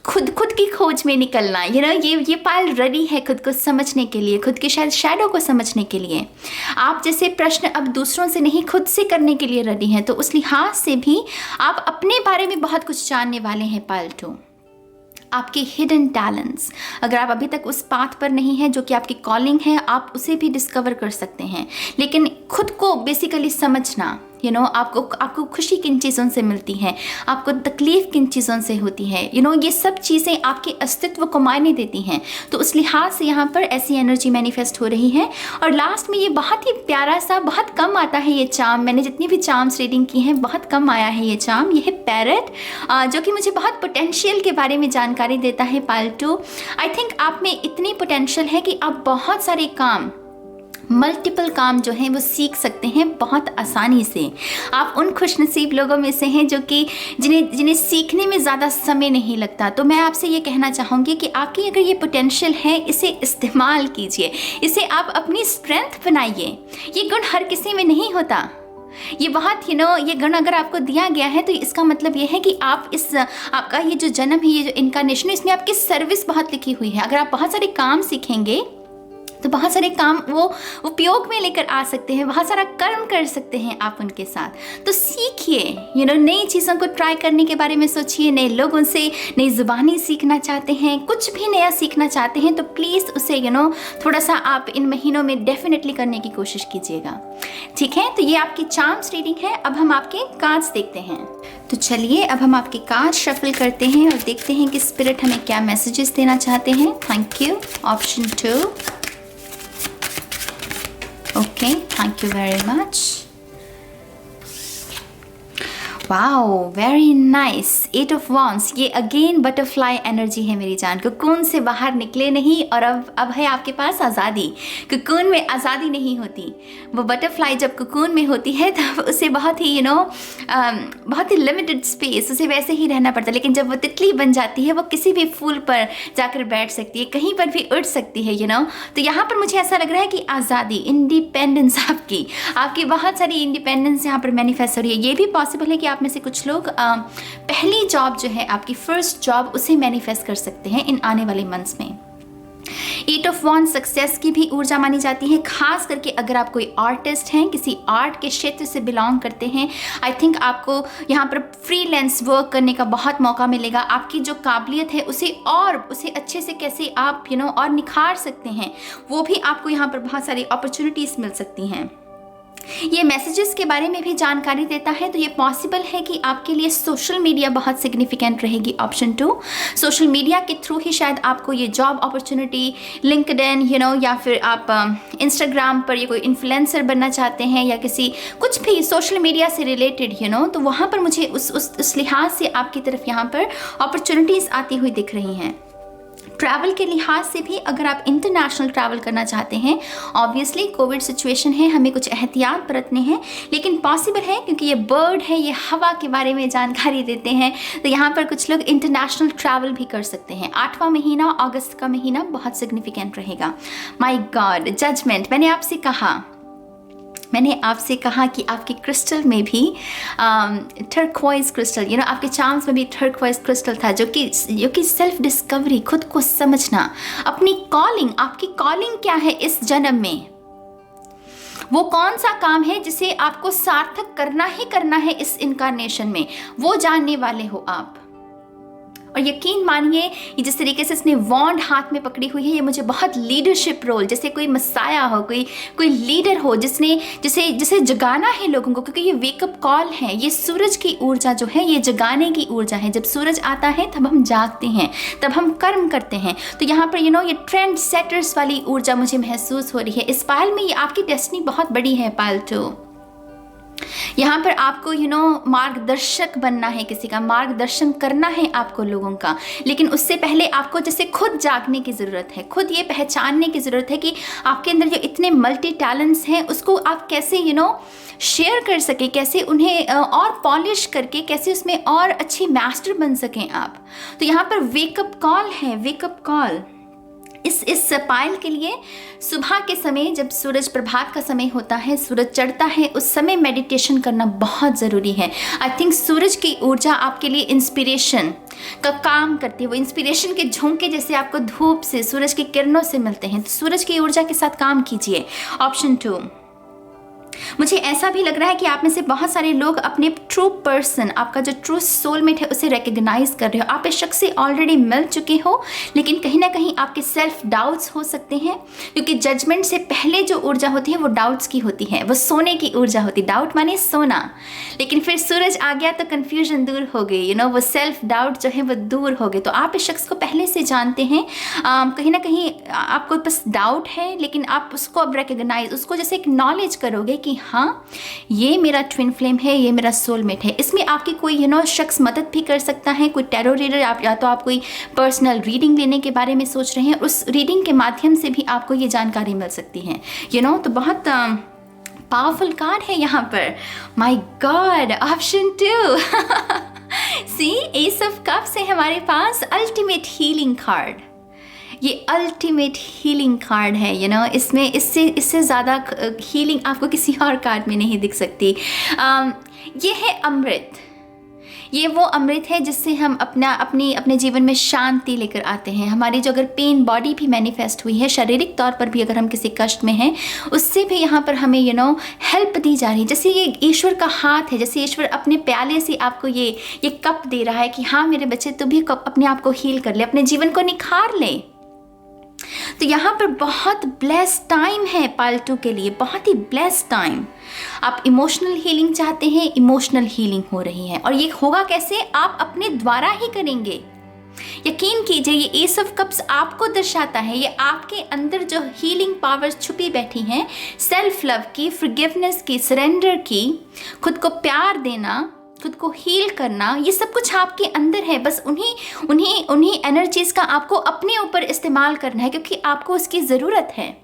खुद की खोज में निकलना, ये पाइल रेडी है खुद को समझने के लिए, खुद के शायद शैडो को समझने के लिए। आप जैसे प्रश्न अब दूसरों से नहीं, खुद से करने के लिए रेडी हैं। तो उस लिहाज से भी आप अपने बारे में बहुत कुछ जानने वाले हैं पाइल 2। आपके हिडन टैलेंट्स, अगर आप अभी तक उस पाथ पर नहीं हैं जो कि आपकी कॉलिंग है, आप उसे भी डिस्कवर कर सकते हैं। लेकिन खुद को बेसिकली समझना, आपको खुशी किन चीज़ों से मिलती है, आपको तकलीफ़ किन चीज़ों से होती है, ये सब चीज़ें आपके अस्तित्व को मायने देती हैं। तो उस लिहाज से यहाँ पर ऐसी एनर्जी मैनिफेस्ट हो रही है। और लास्ट में ये बहुत ही प्यारा सा, बहुत कम आता है ये चार्म, मैंने जितनी भी चार्म्स रीडिंग की हैं बहुत कम आया है ये चार्म। ये है पैरट, जो कि मुझे बहुत पोटेंशियल के बारे में जानकारी देता है पाइल 2। आई थिंक आप में इतनी पोटेंशियल है कि आप बहुत सारे काम, मल्टीपल काम जो हैं वो सीख सकते हैं बहुत आसानी से। आप उन खुशनसीब लोगों में से हैं जो कि जिन्हें सीखने में ज़्यादा समय नहीं लगता। तो मैं आपसे ये कहना चाहूँगी कि आपकी अगर ये पोटेंशियल है, इसे इस्तेमाल कीजिए, इसे आप अपनी स्ट्रेंथ बनाइए। ये गुण हर किसी में नहीं होता, ये बहुत ये गुण अगर आपको दिया गया है तो इसका मतलब ये है कि आप आपका ये जो जन्म है, ये जो इनकारनेशन है, इसमें आपकी सर्विस बहुत लिखी हुई है। अगर आप बहुत सारे काम सीखेंगे तो बहुत सारे काम वो उपयोग में लेकर आ सकते हैं, बहुत सारा कर्म कर सकते हैं आप उनके साथ। तो सीखिए, नई चीज़ों को ट्राई करने के बारे में सोचिए, नए लोगों से नई ज़ुबानी सीखना चाहते हैं, कुछ भी नया सीखना चाहते हैं तो प्लीज़ उसे थोड़ा सा आप इन महीनों में डेफिनेटली करने की कोशिश कीजिएगा। ठीक है, तो ये आपकी चार्म्स रीडिंग है। अब हम आपके कार्ड्स देखते हैं। तो चलिए अब हम आपके कार्ड शफल करते हैं और देखते हैं कि स्पिरिट हमें क्या मैसेजेस देना चाहते हैं। Thank you. Option 2। Okay, thank you very much. Wow, very nice. 8 of wands, ये अगेन बटरफ्लाई एनर्जी है मेरी जान। कुकून से बाहर निकले नहीं और अब है आपके पास आज़ादी। कुकून में आज़ादी नहीं होती, वो बटरफ्लाई जब कुकून में होती है तब उसे बहुत ही बहुत ही लिमिटेड स्पेस, उसे वैसे ही रहना पड़ता है। लेकिन जब वो तितली बन जाती है वो किसी भी फूल पर जाकर बैठ सकती है, कहीं पर भी उड़ सकती है तो यहाँ पर मुझे ऐसा लग रहा है कि आज़ादी, इंडिपेंडेंस, आपकी बहुत सारी इंडिपेंडेंस यहाँ पर मैनिफेस्ट हो रही है। ये भी पॉसिबल है कि आप में से कुछ लोग पहली जॉब जो है आपकी फर्स्ट जॉब, उसे मैनिफेस्ट कर सकते हैं इन आने वाले मंथ्स में। 8 ऑफ वॉन्ड्स सक्सेस की भी ऊर्जा मानी जाती है, खास करके अगर आप कोई आर्टिस्ट हैं, किसी आर्ट के क्षेत्र से बिलोंग करते हैं। आई थिंक आपको यहाँ पर फ्रीलांस वर्क करने का बहुत मौका मिलेगा। आपकी जो काबिलियत है उसे अच्छे से कैसे आप और निखार सकते हैं, वो भी आपको यहाँ पर बहुत सारी अपॉर्चुनिटीज मिल सकती हैं। ये मैसेजेस के बारे में भी जानकारी देता है, तो ये पॉसिबल है कि आपके लिए सोशल मीडिया बहुत सिग्निफिकेंट रहेगी। ऑप्शन 2, सोशल मीडिया के थ्रू ही शायद आपको ये जॉब अपॉर्चुनिटी, लिंक्डइन या फिर आप इंस्टाग्राम पर ये कोई इन्फ्लुएंसर बनना चाहते हैं या किसी कुछ भी सोशल मीडिया से रिलेटेड तो वहाँ पर मुझे उस लिहाज से आपकी तरफ यहाँ पर अपॉर्चुनिटीज़ आती हुई दिख रही हैं। ट्रैवल के लिहाज से भी अगर आप इंटरनेशनल ट्रैवल करना चाहते हैं, ऑब्वियसली कोविड सिचुएशन है, हमें कुछ एहतियात बरतने हैं, लेकिन पॉसिबल है क्योंकि ये बर्ड है, ये हवा के बारे में जानकारी देते हैं, तो यहाँ पर कुछ लोग इंटरनेशनल ट्रैवल भी कर सकते हैं। 8वां महीना, अगस्त का महीना बहुत सिग्निफिकेंट रहेगा। My God, judgement. मैंने आपसे कहा कि आपके क्रिस्टल में भी टर्क्वाइज क्रिस्टल, आपके चार्म्स में भी टर्क्वाइज क्रिस्टल था, जो कि सेल्फ डिस्कवरी, खुद को समझना, अपनी कॉलिंग, आपकी कॉलिंग क्या है इस जन्म में, वो कौन सा काम है जिसे आपको सार्थक करना ही करना है इस इनकारनेशन में, वो जानने वाले हो आप। और यकीन मानिए, ये जिस तरीके से इसने वॉन्ड हाथ में पकड़ी हुई है, ये मुझे बहुत लीडरशिप रोल, जैसे कोई मसाया हो, कोई लीडर हो जिसे जगाना है लोगों को, क्योंकि ये वेकअप कॉल है। ये सूरज की ऊर्जा जो है, ये जगाने की ऊर्जा है। जब सूरज आता है तब हम जागते हैं, तब हम कर्म करते हैं। तो यहाँ पर ये ट्रेंड सेटर्स वाली ऊर्जा मुझे महसूस हो रही है। इस पायल में ये आपकी डेस्टिनी बहुत बड़ी है। पायल 2, यहाँ पर आपको मार्गदर्शक बनना है, किसी का मार्गदर्शन करना है आपको लोगों का, लेकिन उससे पहले आपको जैसे खुद जागने की ज़रूरत है, खुद ये पहचानने की ज़रूरत है कि आपके अंदर जो इतने मल्टी टैलेंट्स हैं उसको आप कैसे शेयर कर सकें, कैसे उन्हें और पॉलिश करके कैसे उसमें और अच्छी मास्टर बन सकें आप। तो यहाँ पर वेकअप कॉल है, वेकअप कॉल। इस पायल के लिए सुबह के समय, जब सूरज प्रभात का समय होता है, सूरज चढ़ता है, उस समय मेडिटेशन करना बहुत ज़रूरी है। आई थिंक सूरज की ऊर्जा आपके लिए इंस्पिरेशन का काम करती है। वो इंस्पिरेशन के झोंके जैसे आपको धूप से, सूरज की किरणों से मिलते हैं, तो सूरज की ऊर्जा के साथ काम कीजिए। ऑप्शन 2, मुझे ऐसा भी लग रहा है कि आप में से बहुत सारे लोग अपने ट्रू पर्सन, आपका जो ट्रू सोलमेट है, उसे रिकग्नाइज कर रहे हो। आप इस शख्स से ऑलरेडी मिल चुके हो, लेकिन कहीं ना कहीं आपके सेल्फ डाउट्स हो सकते हैं, क्योंकि जजमेंट से पहले जो ऊर्जा होती है वो डाउट्स की होती है, वो सोने की ऊर्जा होती है। डाउट माने सोना, लेकिन फिर सूरज आ गया तो कन्फ्यूजन दूर हो गई, वो सेल्फ डाउट जो है वो दूर हो गए। तो आप इस शख्स को पहले से जानते हैं, कहीं ना कहीं आपको बस डाउट है, लेकिन आप उसको अब रिकग्नाइज, उसको जैसे एक्नॉलेज करोगे कि हाँ, ये मेरा ट्विन फ्लेम है, ये मेरा सोलमेट है। इसमें आपकी कोई शख्स मदद भी कर सकता है, कोई टैरो रीडर, या तो आप कोई पर्सनल रीडिंग लेने के बारे में सोच रहे हैं, उस रीडिंग के माध्यम से भी आपको ये जानकारी मिल सकती है। तो बहुत पावरफुल कार्ड है यहाँ पर। My God, option 2 C, ace of cups है हमारे पास, अल्टीमेट हीलिंग कार्ड। ये अल्टीमेट हीलिंग कार्ड है, इसमें इससे ज़्यादा हीलिंग आपको किसी और कार्ड में नहीं दिख सकती। ये है अमृत। ये वो अमृत है जिससे हम अपने जीवन में शांति लेकर आते हैं। हमारी जो अगर पेन बॉडी भी मैनिफेस्ट हुई है, शारीरिक तौर पर भी अगर हम किसी कष्ट में हैं, उससे भी यहाँ पर हमें हेल्प दी जा रही है। जैसे ये ईश्वर का हाथ है, जैसे ईश्वर अपने प्याले से आपको ये कप दे रहा है कि हाँ मेरे बच्चे, तू भी अपने आप को हील कर ले, अपने जीवन को निखार ले। तो यहाँ पर बहुत ब्लेस्ड टाइम है पालतू के लिए, बहुत ही ब्लेस्ड टाइम। आप इमोशनल हीलिंग चाहते हैं, इमोशनल हीलिंग हो रही है। और ये होगा कैसे? आप अपने द्वारा ही करेंगे। यकीन कीजिए, ये एस ऑफ कप्स आपको दर्शाता है, ये आपके अंदर जो हीलिंग पावर्स छुपी बैठी हैं, सेल्फ लव की, फॉरगिवनेस की, सरेंडर की, खुद को प्यार देना, खुद को हील करना, ये सब कुछ आपके अंदर है। बस उन्हीं एनर्जीज का आपको अपने ऊपर इस्तेमाल करना है, क्योंकि आपको उसकी ज़रूरत है।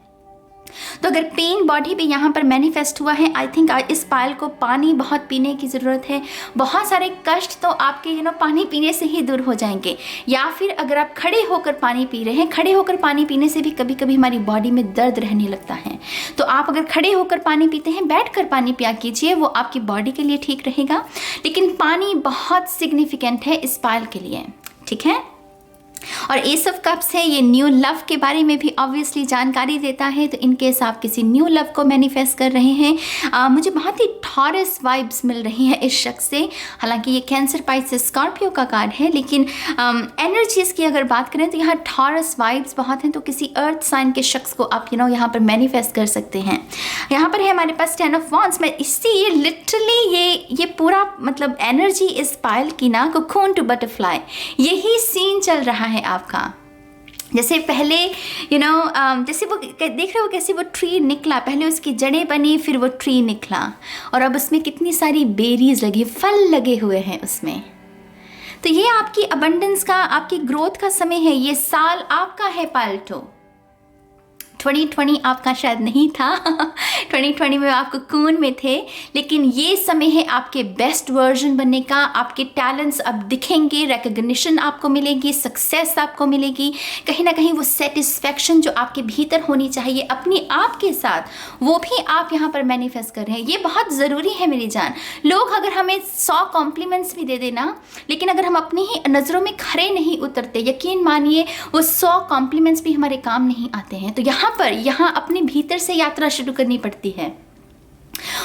तो अगर पेन बॉडी भी यहाँ पर मैनिफेस्ट हुआ है, आई थिंक इस पायल को पानी बहुत पीने की ज़रूरत है। बहुत सारे कष्ट तो आपके पानी पीने से ही दूर हो जाएंगे। या फिर अगर आप खड़े होकर पानी पी रहे हैं, खड़े होकर पानी पीने से भी कभी कभी हमारी बॉडी में दर्द रहने लगता है। तो आप अगर खड़े होकर पानी पीते हैं, बैठ कर पानी पिया कीजिए, वो आपकी बॉडी के लिए ठीक रहेगा। लेकिन पानी बहुत सिग्निफिकेंट है इस पायल के लिए, ठीक है। और एस ऑफ कप्स है, ये न्यू लव के बारे में भी ऑब्वियसली जानकारी देता है। तो इनकेस आप किसी न्यू लव को मैनिफेस्ट कर रहे हैं, मुझे बहुत ही टॉरस वाइब्स मिल रही हैं इस शख्स से। हालांकि ये कैंसर, पाइसेस, स्कॉर्पियो का कार्ड है, लेकिन एनर्जीज़ की अगर बात करें तो यहाँ टॉरस वाइब्स बहुत हैं। तो किसी अर्थ साइन के शख्स को आप यहाँ पर मैनिफेस्ट कर सकते हैं। यहाँ पर है हमारे पास 10 ऑफ वॉन्ड्स में। इससे ये लिटरली ये पूरा मतलब एनर्जी इस पायल की ना, कोकून टू बटरफ्लाई, यही सीन चल रहा है आपका। जैसे पहले जैसे वो देख रहे हो कैसे वो ट्री निकला, पहले उसकी जड़ें बनी, फिर वो ट्री निकला, और अब उसमें कितनी सारी बेरीज लगी, फल लगे हुए हैं उसमें। तो ये आपकी अबंडेंस का, आपकी ग्रोथ का समय है। ये साल आपका है पालतू। 2020 आपका शायद नहीं था 2020 में आप कोकून में थे, लेकिन ये समय है आपके बेस्ट वर्जन बनने का। आपके टैलेंट्स अब दिखेंगे, रिकग्निशन आपको मिलेगी, सक्सेस आपको मिलेगी, कहीं ना कहीं वो सेटिस्फैक्शन जो आपके भीतर होनी चाहिए अपने आप के साथ, वो भी आप यहाँ पर मैनिफेस्ट कर रहे हैं। ये बहुत ज़रूरी है मेरी जान। लोग अगर हमें 100 कॉम्प्लीमेंट्स भी दे देना, लेकिन अगर हम अपनी ही नज़रों में खरे नहीं उतरते, यकीन मानिए वो 100 कॉम्प्लीमेंट्स भी हमारे काम नहीं आते हैं। तो यहाँ अपने भीतर से यात्रा शुरू करनी पड़ती है।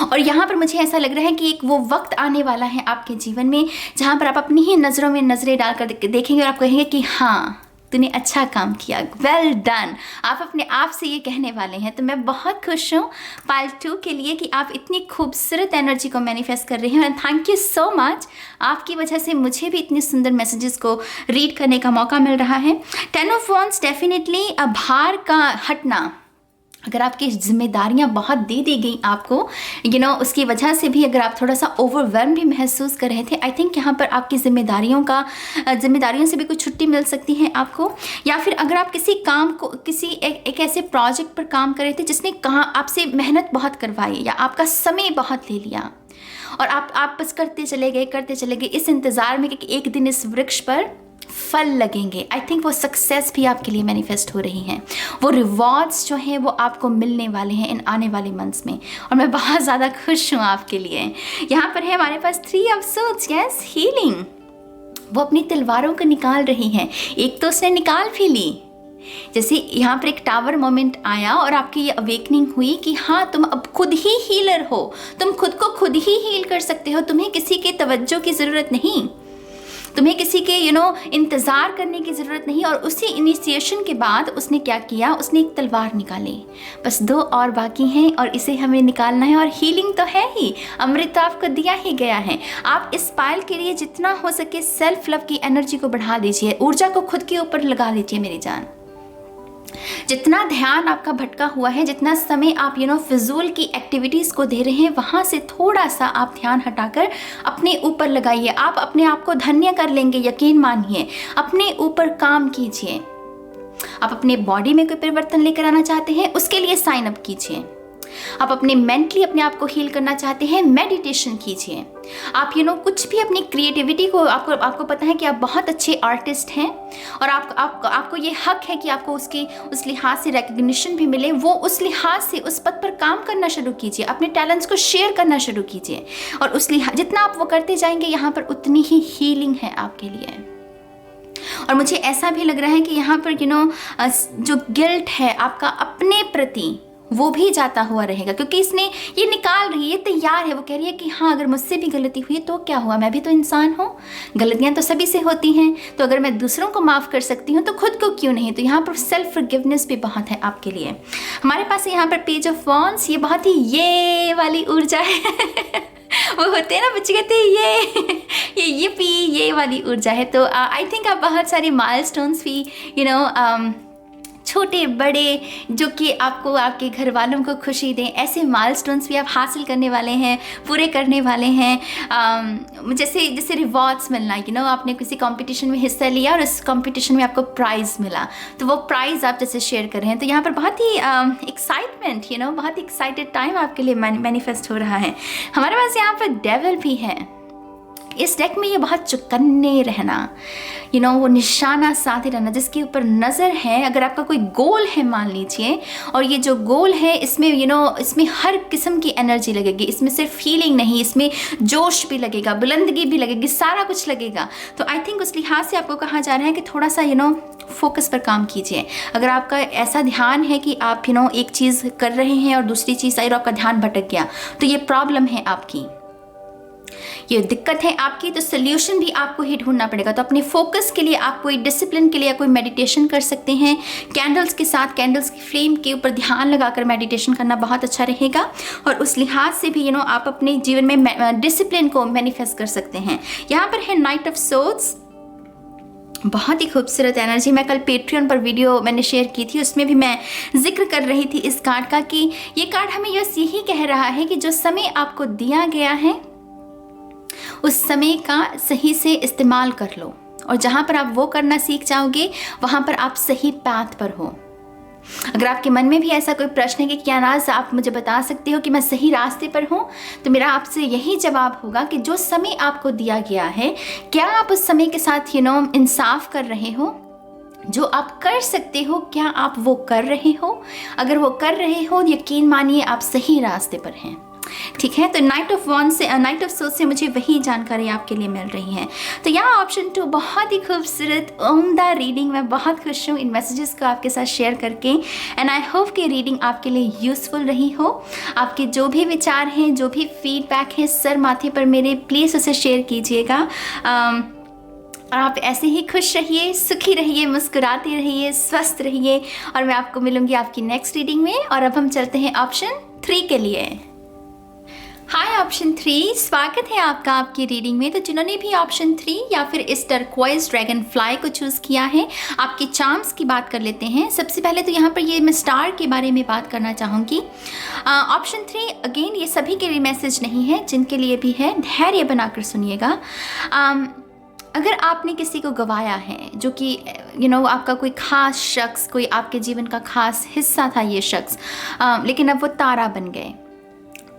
और यहाँ पर मुझे ऐसा लग रहा है कि एक वो वक्त आने वाला है आपके जीवन में जहाँ पर आप अपनी ही नज़रों में नज़रें डालकर देखेंगे और आप कहेंगे कि हाँ तूने अच्छा काम किया, वेल डन। आप अपने आप से ये कहने वाले हैं। तो मैं बहुत खुश हूँ पालतू के लिए कि आप इतनी खूबसूरत एनर्जी को मैनिफेस्ट कर रहे हैं। And thank you so much. आपकी वजह से मुझे भी इतनी सुंदर मैसेजेस को रीड करने का मौका मिल रहा है। 10 ऑफ वॉन्ड्स डेफिनेटली भार का हटना। अगर आपकी जिम्मेदारियां बहुत दे दी गई आपको, उसकी वजह से भी अगर आप थोड़ा सा ओवरवेल्म भी महसूस कर रहे थे, आई थिंक यहाँ पर आपकी जिम्मेदारियों से भी कुछ छुट्टी मिल सकती है आपको। या फिर अगर आप किसी काम को, एक ऐसे प्रोजेक्ट पर काम कर रहे थे जिसने आपसे मेहनत बहुत करवाई या आपका समय बहुत ले लिया, और आप बस करते चले गए इस इंतज़ार में कि एक दिन इस वृक्ष पर फल लगेंगे। आई थिंक वो सक्सेस भी आपके लिए मैनिफेस्ट हो रही हैं। वो रिवॉर्ड्स जो हैं वो आपको मिलने वाले हैं इन आने वाले मंथ्स में, और मैं बहुत ज़्यादा खुश हूँ आपके लिए। यहाँ पर है हमारे पास 3 ऑफ सोर्ड्स, यस, हीलिंग। वो अपनी तलवारों को निकाल रही हैं। एक तो उसने निकाल भी ली, जैसे यहाँ पर एक टावर मोमेंट आया और आपकी ये अवेकनिंग हुई कि हाँ तुम अब खुद ही हीलर हो, तुम खुद को खुद ही हील कर सकते हो। तुम्हें किसी के तवज्जो की ज़रूरत नहीं, तुम्हें किसी के इंतज़ार करने की ज़रूरत नहीं। और उसी इनिशिएशन के बाद उसने क्या किया, उसने एक तलवार निकाली। बस 2 और बाकी हैं और इसे हमें निकालना है। और हीलिंग तो है ही, अमृत तो आपको दिया ही गया है। आप इस पायल के लिए जितना हो सके सेल्फ लव की एनर्जी को बढ़ा दीजिए, ऊर्जा को खुद के ऊपर लगा दीजिए मेरी जान। जितना ध्यान आपका भटका हुआ है, जितना समय आप फिजूल की एक्टिविटीज़ को दे रहे हैं, वहाँ से थोड़ा सा आप ध्यान हटाकर अपने ऊपर लगाइए। आप अपने आप को धन्य कर लेंगे, यकीन मानिए। अपने ऊपर काम कीजिए। आप अपने बॉडी में कोई परिवर्तन लेकर आना चाहते हैं, उसके लिए साइन अप कीजिए। आप अपने मेंटली अपने आप को हील करना चाहते हैं, मेडिटेशन कीजिए। आप कुछ भी अपनी क्रिएटिविटी को, आपको पता है कि आप बहुत अच्छे आर्टिस्ट हैं और आपको ये हक है कि आपको उस लिहाज से रिकग्निशन भी मिले। वो उस लिहाज से उस पद पर काम करना शुरू कीजिए, अपने टैलेंट्स को शेयर करना शुरू कीजिए और उस लिहाज जितना आप वो करते जाएंगे यहाँ पर उतनी ही हीलिंग है आपके लिए। और मुझे ऐसा भी लग रहा है कि यहाँ पर जो गिल्ट है आपका अपने प्रति, वो भी जाता हुआ रहेगा, क्योंकि इसने ये निकाल रही है, ये तैयार है। वो कह रही है कि हाँ, अगर मुझसे भी गलती हुई तो क्या हुआ, मैं भी तो इंसान हूँ, गलतियाँ तो सभी से होती हैं। तो अगर मैं दूसरों को माफ़ कर सकती हूँ तो खुद को क्यों नहीं। तो यहाँ पर सेल्फ फॉरगिवनेस भी बहुत है आपके लिए। हमारे पास यहाँ पर पेज ऑफ वॉन्ड्स, ये बहुत ही ये वाली ऊर्जा है वो होते हैं ना बच्चे कहते हैं ये वाली ऊर्जा है। तो आई थिंक आप बहुत सारे माइलस्टोन्स भी छोटे बड़े जो कि आपको, आपके घर वालों को खुशी दें, ऐसे माइलस्टोन्स भी आप हासिल करने वाले हैं, पूरे करने वाले हैं। जैसे रिवॉर्ड्स मिलना, आपने किसी कंपटीशन में हिस्सा लिया और उस कंपटीशन में आपको प्राइज़ मिला, तो वो प्राइज़ आप जैसे शेयर कर रहे हैं। तो यहाँ पर बहुत ही एक्साइटमेंट, बहुत ही एक्साइटेड टाइम आपके लिए मैनिफेस्ट हो रहा है। हमारे पास यहाँ पर डेविल भी है। इस डेक में ये बहुत चौकन्ने रहना, वो निशाना साधे रहना, जिसके ऊपर नज़र है। अगर आपका कोई गोल है मान लीजिए, और ये जो गोल है इसमें इसमें हर किस्म की एनर्जी लगेगी, इसमें सिर्फ फीलिंग नहीं, इसमें जोश भी लगेगा, बुलंदगी भी लगेगी, सारा कुछ लगेगा। तो आई थिंक उस लिहाज से आपको कहा जा रहा है कि थोड़ा सा फोकस पर काम कीजिए। अगर आपका ऐसा ध्यान है कि आप एक चीज़ कर रहे हैं और दूसरी चीज़ आई और आपका ध्यान भटक गया, तो ये प्रॉब्लम है आपकी, ये दिक्कत है आपकी। तो सोल्यूशन भी आपको ही ढूंढना पड़ेगा। तो अपने फोकस के लिए आप कोई डिसिप्लिन के लिए कोई मेडिटेशन कर सकते हैं। कैंडल्स के साथ, कैंडल्स की फ्लेम के ऊपर ध्यान लगाकर मेडिटेशन करना बहुत अच्छा रहेगा। और उस लिहाज से भी आप अपने जीवन में डिसिप्लिन को मैनिफेस्ट कर सकते हैं। यहाँ पर है नाइट ऑफ सोर्ड्स, बहुत ही खूबसूरत एनर्जी। मैं कल पेट्रियन पर वीडियो मैंने शेयर की थी, उसमें भी मैं जिक्र कर रही थी इस कार्ड का कि ये कार्ड हमें यही कह रहा है कि जो समय आपको दिया गया है उस समय का सही से इस्तेमाल कर लो, और जहाँ पर आप वो करना सीख जाओगे वहाँ पर आप सही पाथ पर हो। अगर आपके मन में भी ऐसा कोई प्रश्न है कि क्या नाज आप मुझे बता सकते हो कि मैं सही रास्ते पर हूँ, तो मेरा आपसे यही जवाब होगा कि जो समय आपको दिया गया है, क्या आप उस समय के साथ इंसाफ कर रहे हो। जो आप कर सकते हो, क्या आप वो कर रहे हो। अगर वो कर रहे हो, यकीन मानिए आप सही रास्ते पर हैं। ठीक है, तो नाइट ऑफ वॉन्ड से, नाइट ऑफ सोर्ड्स से मुझे वही जानकारी आपके लिए मिल रही है। तो यहाँ ऑप्शन 2 बहुत ही खूबसूरत उम्दा रीडिंग। मैं बहुत खुश हूँ इन मैसेजेस को आपके साथ शेयर करके, एंड आई होप कि रीडिंग आपके लिए यूज़फुल रही हो। आपके जो भी विचार हैं, जो भी फीडबैक है, सर माथे पर मेरे, प्लीज़ उसे शेयर कीजिएगा। और आप ऐसे ही खुश रहिए, सुखी रहिए, मुस्कुराते रहिए, स्वस्थ रहिए, और मैं आपको मिलूंगी आपकी नेक्स्ट रीडिंग में। और अब हम चलते हैं ऑप्शन 3 के लिए। हाय ऑप्शन 3, स्वागत है आपका आपकी रीडिंग में। तो जिन्होंने भी ऑप्शन 3 या फिर इस टर्क्वाइज ड्रैगन फ्लाई को चूज़ किया है, आपके चार्म्स की बात कर लेते हैं। सबसे पहले तो यहाँ पर ये मैं स्टार के बारे में बात करना चाहूँगी। ऑप्शन 3 अगेन ये सभी के लिए मैसेज नहीं है, जिनके लिए भी है धैर्य बनाकर सुनिएगा। अगर आपने किसी को गवाया है, जो कि आपका कोई ख़ास शख्स, कोई आपके जीवन का ख़ास हिस्सा था ये शख्स, लेकिन अब वो तारा बन गए,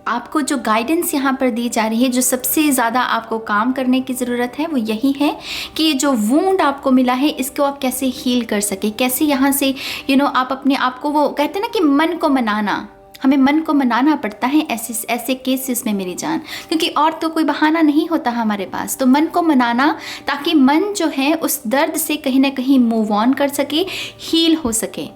आपको जो गाइडेंस यहाँ पर दी जा रही है, जो सबसे ज़्यादा आपको काम करने की ज़रूरत है, वो यही है कि ये जो वूंड आपको मिला है, इसको आप कैसे हील कर सके, कैसे यहाँ से आप अपने आप को, वो कहते हैं ना कि मन को मनाना, हमें मन को मनाना पड़ता है ऐसे केसेस में मेरी जान, क्योंकि और तो कोई बहाना नहीं होता हमारे पास। तो मन को मनाना, ताकि मन जो है उस दर्द से कहीं ना कहीं मूव ऑन कर सके, हील हो सके।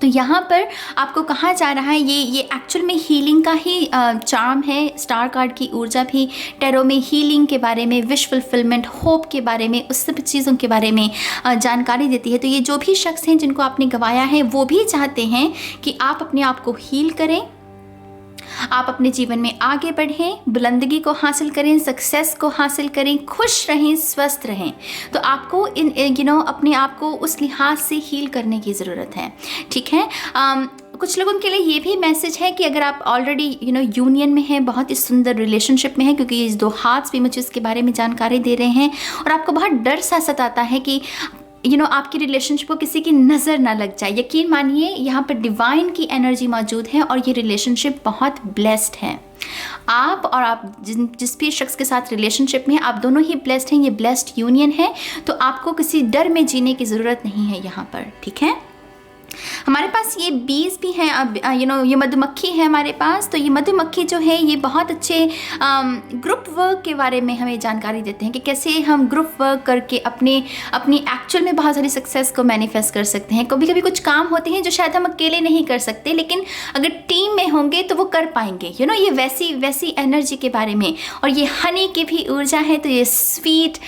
तो यहाँ पर आपको कहा जा रहा है, ये एक्चुअल में हीलिंग का ही चार्म है। स्टार कार्ड की ऊर्जा भी टैरो में हीलिंग के बारे में, विश फुलफिलमेंट, होप के बारे में, उस सब चीज़ों के बारे में जानकारी देती है। तो ये जो भी शख्स हैं जिनको आपने गंवाया है, वो भी चाहते हैं कि आप अपने आप को हील करें, आप अपने जीवन में आगे बढ़ें, बुलंदगी को हासिल करें, सक्सेस को हासिल करें, खुश रहें, स्वस्थ रहें। तो आपको अपने आप को उस लिहाज से हील करने की ज़रूरत है। ठीक है, कुछ लोगों के लिए ये भी मैसेज है कि अगर आप ऑलरेडी यूनियन में हैं, बहुत ही सुंदर रिलेशनशिप में हैं, क्योंकि ये 2 हाथ्स भी मुझे इसके बारे में जानकारी दे रहे हैं, और आपको बहुत डर सा सताता है कि आपकी रिलेशनशिप को किसी की नज़र ना लग जाए। यकीन मानिए यहाँ पर डिवाइन की एनर्जी मौजूद है और ये रिलेशनशिप बहुत ब्लेस्ड है। आप और आप जिस भी शख्स के साथ रिलेशनशिप में आप दोनों ही ब्लेस्ड हैं, ये ब्लेस्ड यूनियन है। तो आपको किसी डर में जीने की ज़रूरत नहीं है यहाँ पर, ठीक है। हमारे पास ये बीज भी हैं, अब ये मधुमक्खी है हमारे पास। तो ये मधुमक्खी जो है ये बहुत अच्छे ग्रुप वर्क के बारे में हमें जानकारी देते हैं कि कैसे हम ग्रुप वर्क करके अपनी एक्चुअल में बहुत सारी सक्सेस को मैनिफेस्ट कर सकते हैं। कभी कभी कुछ काम होते हैं जो शायद हम अकेले नहीं कर सकते, लेकिन अगर टीम में होंगे तो वो कर पाएंगे। ये वैसी एनर्जी के बारे में। और ये हनी की भी ऊर्जा है, तो ये स्वीट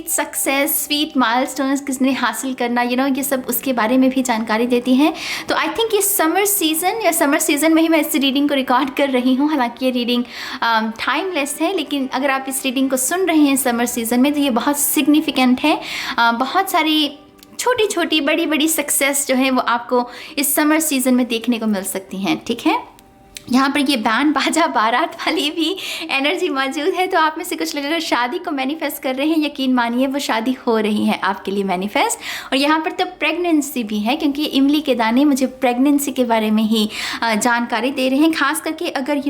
सक्सेस, स्वीट माइलस्टोन्स किसने हासिल करना, ये सब उसके बारे में भी जानकारी देती हैं। तो आई थिंक ये समर सीज़न में ही मैं इस रीडिंग को रिकॉर्ड कर रही हूँ। हालांकि ये रीडिंग टाइमलेस है, लेकिन अगर आप इस रीडिंग को सुन रहे हैं समर सीज़न में तो ये बहुत सिग्निफिकेंट है। बहुत सारी छोटी छोटी बड़ी बड़ी सक्सेस जो है वो आपको इस समर सीज़न में देखने को मिल सकती हैं, ठीक है। यहाँ पर ये बैंड बाजा बारात वाली भी एनर्जी मौजूद है। तो आप में से कुछ लोग अगर शादी को मैनिफेस्ट कर रहे हैं, यकीन मानिए वो शादी हो रही है आपके लिए मैनिफेस्ट। और यहाँ पर तो प्रेगनेंसी भी है, क्योंकि इमली के दाने मुझे प्रेगनेंसी के बारे में ही जानकारी दे रहे हैं। खास करके अगर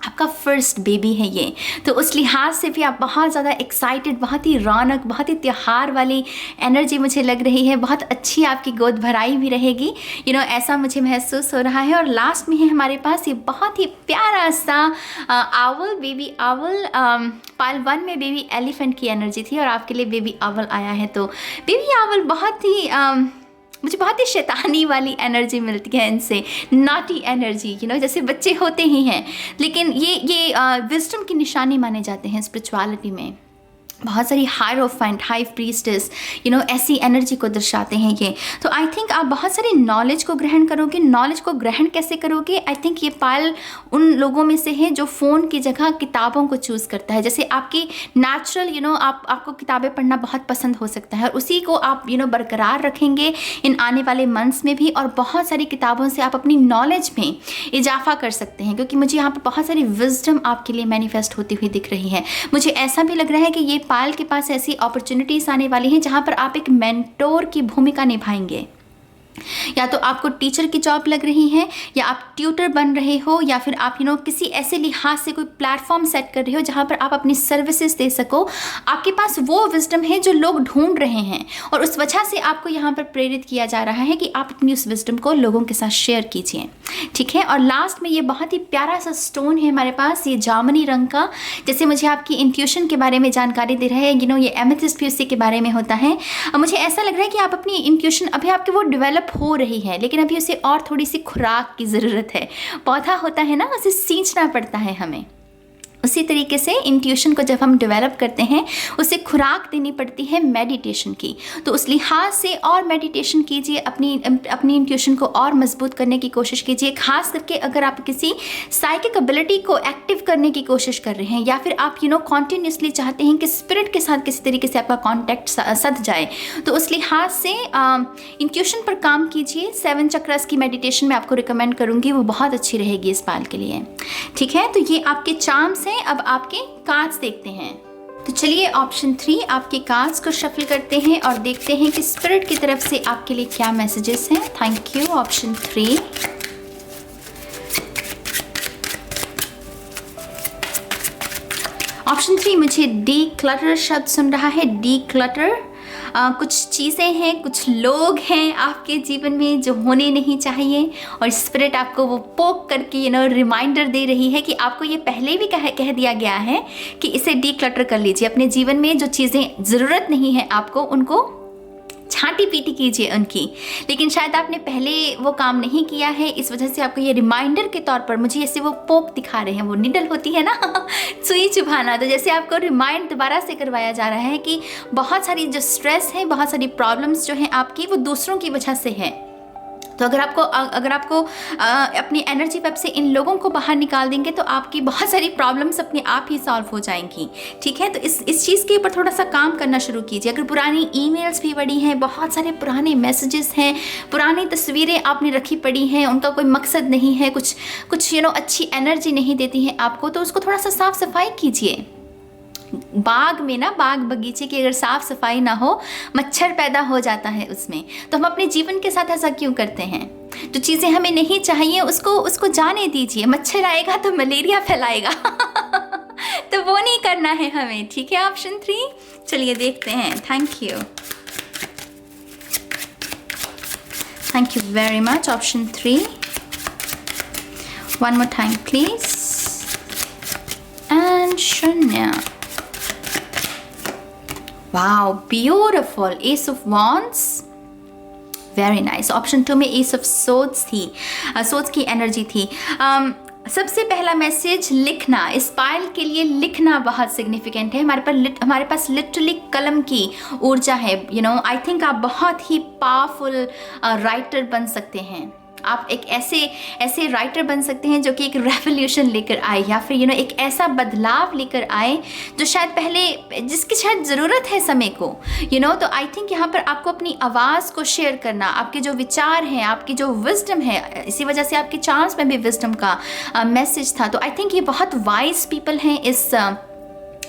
आपका फर्स्ट बेबी है ये, तो उस लिहाज से भी आप बहुत ज़्यादा एक्साइटेड, बहुत ही रौनक, बहुत ही त्यौहार वाली एनर्जी मुझे लग रही है। बहुत अच्छी आपकी गोद भराई भी रहेगी, ऐसा मुझे महसूस हो रहा है। और लास्ट में है हमारे पास ये बहुत ही प्यारा सा आउल, बेबी आउल। पाइल 1 में बेबी एलिफेंट की एनर्जी थी और आपके लिए बेबी आउल आया है। तो बेबी आउल मुझे बहुत ही शैतानी वाली एनर्जी मिलती है इनसे, नॉटी एनर्जी, जैसे बच्चे होते ही हैं, लेकिन ये विजडम की निशानी माने जाते हैं स्पिरिचुअलिटी में। बहुत सारी हायरोफेंट, हाई प्रीस्टेस, ऐसी एनर्जी को दर्शाते हैं ये। तो आई थिंक आप बहुत सारी नॉलेज को ग्रहण करोगे। नॉलेज को ग्रहण कैसे करोगे? आई थिंक ये पायल उन लोगों में से है जो फ़ोन की जगह किताबों को चूज़ करता है। जैसे आपकी नेचुरल आपको किताबें पढ़ना बहुत पसंद हो सकता है, और उसी को आप बरकरार रखेंगे इन आने वाले मंथ्स में भी। और बहुत सारी किताबों से आप अपनी नॉलेज में इजाफा कर सकते हैं, क्योंकि मुझे यहाँ पर बहुत सारी विजडम आपके लिए मैनिफेस्ट होती हुई दिख रही है। मुझे ऐसा भी लग रहा है कि ये पायल के पास ऐसी अपॉर्चुनिटीज आने वाली हैं जहां पर आप एक मेंटोर की भूमिका निभाएंगे। या तो आपको टीचर की जॉब लग रही है, या आप ट्यूटर बन रहे हो, या फिर आप किसी ऐसे लिहाज से कोई प्लेटफॉर्म सेट कर रहे हो जहां पर आप अपनी सर्विसेज दे सको। आपके पास वो विजडम है जो लोग ढूंढ रहे हैं, और उस वजह से आपको यहाँ पर प्रेरित किया जा रहा है कि आप अपनी उस विजडम को लोगों के साथ शेयर कीजिए, ठीक है। और लास्ट में ये बहुत ही प्यारा सा स्टोन है हमारे पास, ये जामुनी रंग का। जैसे मुझे आपकी इंट्यूशन के बारे में जानकारी दे रहा है, ये एमेथिस्ट भी उसी के बारे में होता है। मुझे ऐसा लग रहा है कि आप अपनी इंट्यूशन अभी आपके वो डेवलप हो रही है, लेकिन अभी उसे और थोड़ी सी खुराक की ज़रूरत है। पौधा होता है ना, उसे सींचना पड़ता है हमें। उसी तरीके से इंट्यूशन को जब हम डेवलप करते हैं उसे खुराक देनी पड़ती है मेडिटेशन की। तो उस लिहाज से और मेडिटेशन कीजिए, अपनी इंट्यूशन को और मजबूत करने की कोशिश कीजिए। खास करके अगर आप किसी साइकिक एबिलिटी को एक्टिव करने की कोशिश कर रहे हैं, या फिर आप कॉन्टिन्यूसली चाहते हैं कि स्पिरिट के साथ किसी तरीके से आपका कॉन्टैक्ट सध जाए, तो उस लिहाज से इंट्यूशन पर काम कीजिए। 7 चक्रस की मेडिटेशन मैं आपको रिकमेंड करूँगी, वो बहुत अच्छी रहेगी इस पाल के लिए, ठीक है। तो ये आपके चार्म्स। अब आपके कार्ड्स देखते हैं। तो चलिए ऑप्शन 3 आपके कार्ड्स को शफल करते हैं और देखते हैं कि स्पिरिट की तरफ से आपके लिए क्या मैसेजेस हैं। Thank you option 3। ऑप्शन 3 मुझे डी क्लटर शब्द सुन रहा है। डी क्लटर, कुछ चीज़ें हैं, कुछ लोग हैं आपके जीवन में जो होने नहीं चाहिए, और स्पिरिट आपको वो पोक करके रिमाइंडर दे रही है कि आपको ये पहले भी कह दिया गया है कि इसे डी क्लटर कर लीजिए। अपने जीवन में जो चीज़ें ज़रूरत नहीं है आपको, उनको छांटी पीटी कीजिए उनकी, लेकिन शायद आपने पहले वो काम नहीं किया है, इस वजह से आपको ये रिमाइंडर के तौर पर मुझे ऐसे वो पोक दिखा रहे हैं। वो निडल होती है ना सुई चुभाना, तो जैसे आपको रिमाइंड दोबारा से करवाया जा रहा है कि बहुत सारी जो स्ट्रेस है, बहुत सारी प्रॉब्लम्स जो हैं आपकी, वो दूसरों की वजह से है। तो अगर आपको अपनी एनर्जी वेब से इन लोगों को बाहर निकाल देंगे तो आपकी बहुत सारी प्रॉब्लम्स अपने आप ही सॉल्व हो जाएंगी, ठीक है। तो इस चीज़ के ऊपर थोड़ा सा काम करना शुरू कीजिए। अगर पुरानी ईमेल्स भी पड़ी हैं, बहुत सारे पुराने मैसेजेस हैं, पुरानी तस्वीरें आपने रखी पड़ी हैं, उनका कोई मकसद नहीं है, कुछ अच्छी एनर्जी नहीं देती हैं आपको, तो उसको थोड़ा सा साफ सफाई कीजिए। बाग में ना, बाग बगीचे की अगर साफ सफाई ना हो, मच्छर पैदा हो जाता है उसमें। तो हम अपने जीवन के साथ ऐसा क्यों करते हैं? जो चीज़ें हमें नहीं चाहिए उसको जाने दीजिए। मच्छर आएगा तो मलेरिया फैलाएगा तो वो नहीं करना है हमें, ठीक है। ऑप्शन 3, चलिए देखते हैं। Thank you very much. Option 3, one more time please. And शून्य। Wow, beautiful. Ace of wands, very nice. Option 2 में एस ऑफ सोर्ड्स थी, सोर्ड्स की एनर्जी थी। सबसे पहला मैसेज, लिखना। इस पायल के लिए लिखना बहुत सिग्निफिकेंट है। हमारे पास लिटरली कलम की ऊर्जा है। आई थिंक आप बहुत ही पावरफुल राइटर बन सकते हैं। आप एक ऐसे राइटर बन सकते हैं जो कि एक रेवोल्यूशन लेकर आए, या फिर एक ऐसा बदलाव लेकर आए जो शायद पहले, जिसकी शायद ज़रूरत है समय को। तो आई थिंक यहाँ पर आपको अपनी आवाज़ को शेयर करना, आपके जो विचार हैं, आपकी जो विजडम है, इसी वजह से आपके चार्म्स में भी विजडम का मैसेज था। तो आई थिंक ये बहुत वाइज पीपल हैं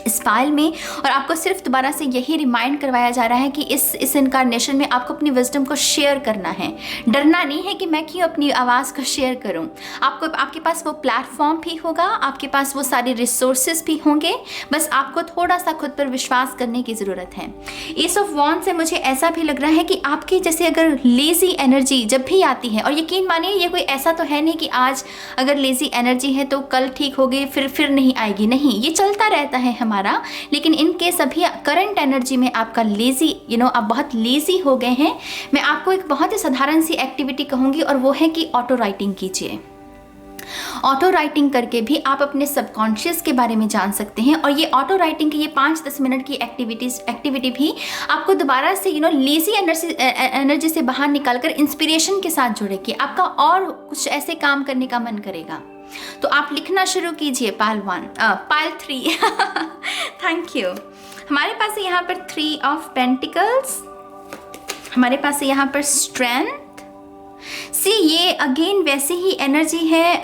इस पायल में, और आपको सिर्फ दोबारा से यही रिमाइंड करवाया जा रहा है कि इस इनकारनेशन में आपको अपनी विजडम को शेयर करना है। डरना नहीं है कि मैं क्यों अपनी आवाज़ को शेयर करूं। आपके पास वो प्लेटफॉर्म भी होगा, आपके पास वो सारे रिसोर्सेज भी होंगे, बस आपको थोड़ा सा खुद पर विश्वास करने की ज़रूरत है। एस ऑफ वॉन्ड से मुझे ऐसा भी लग रहा है कि आपकी जैसे अगर लेज़ी एनर्जी जब भी आती है, और यकीन मानिए ये कोई ऐसा तो है नहीं कि आज अगर लेज़ी एनर्जी है तो कल ठीक होगी फिर नहीं आएगी, नहीं, ये चलता रहता है हमारा। लेकिन इन केस अभी करंट एनर्जी में आपका लेजी, आप बहुत लेजी हो गए हैं, मैं आपको एक बहुत ही साधारण सी एक्टिविटी कहूंगी, और वो है कि ऑटो राइटिंग कीजिए। ऑटो राइटिंग करके भी आप अपने सबकॉन्शियस के बारे में जान सकते हैं। और ये ऑटो राइटिंग की ये 5-10 मिनट की एक्टिविटी भी आपको दोबारा से लेजी एनर्जी से बाहर निकालकर इंस्पिरेशन के साथ जोड़ेगी। आपका और कुछ ऐसे काम करने का मन करेगा। तो आप लिखना शुरू कीजिए। पायल 3 थैंक यू। हमारे पास है यहाँ पर 3 ऑफ पेंटिकल्स, हमारे पास है यहाँ पर स्ट्रेंथ। ये अगेन वैसे ही एनर्जी है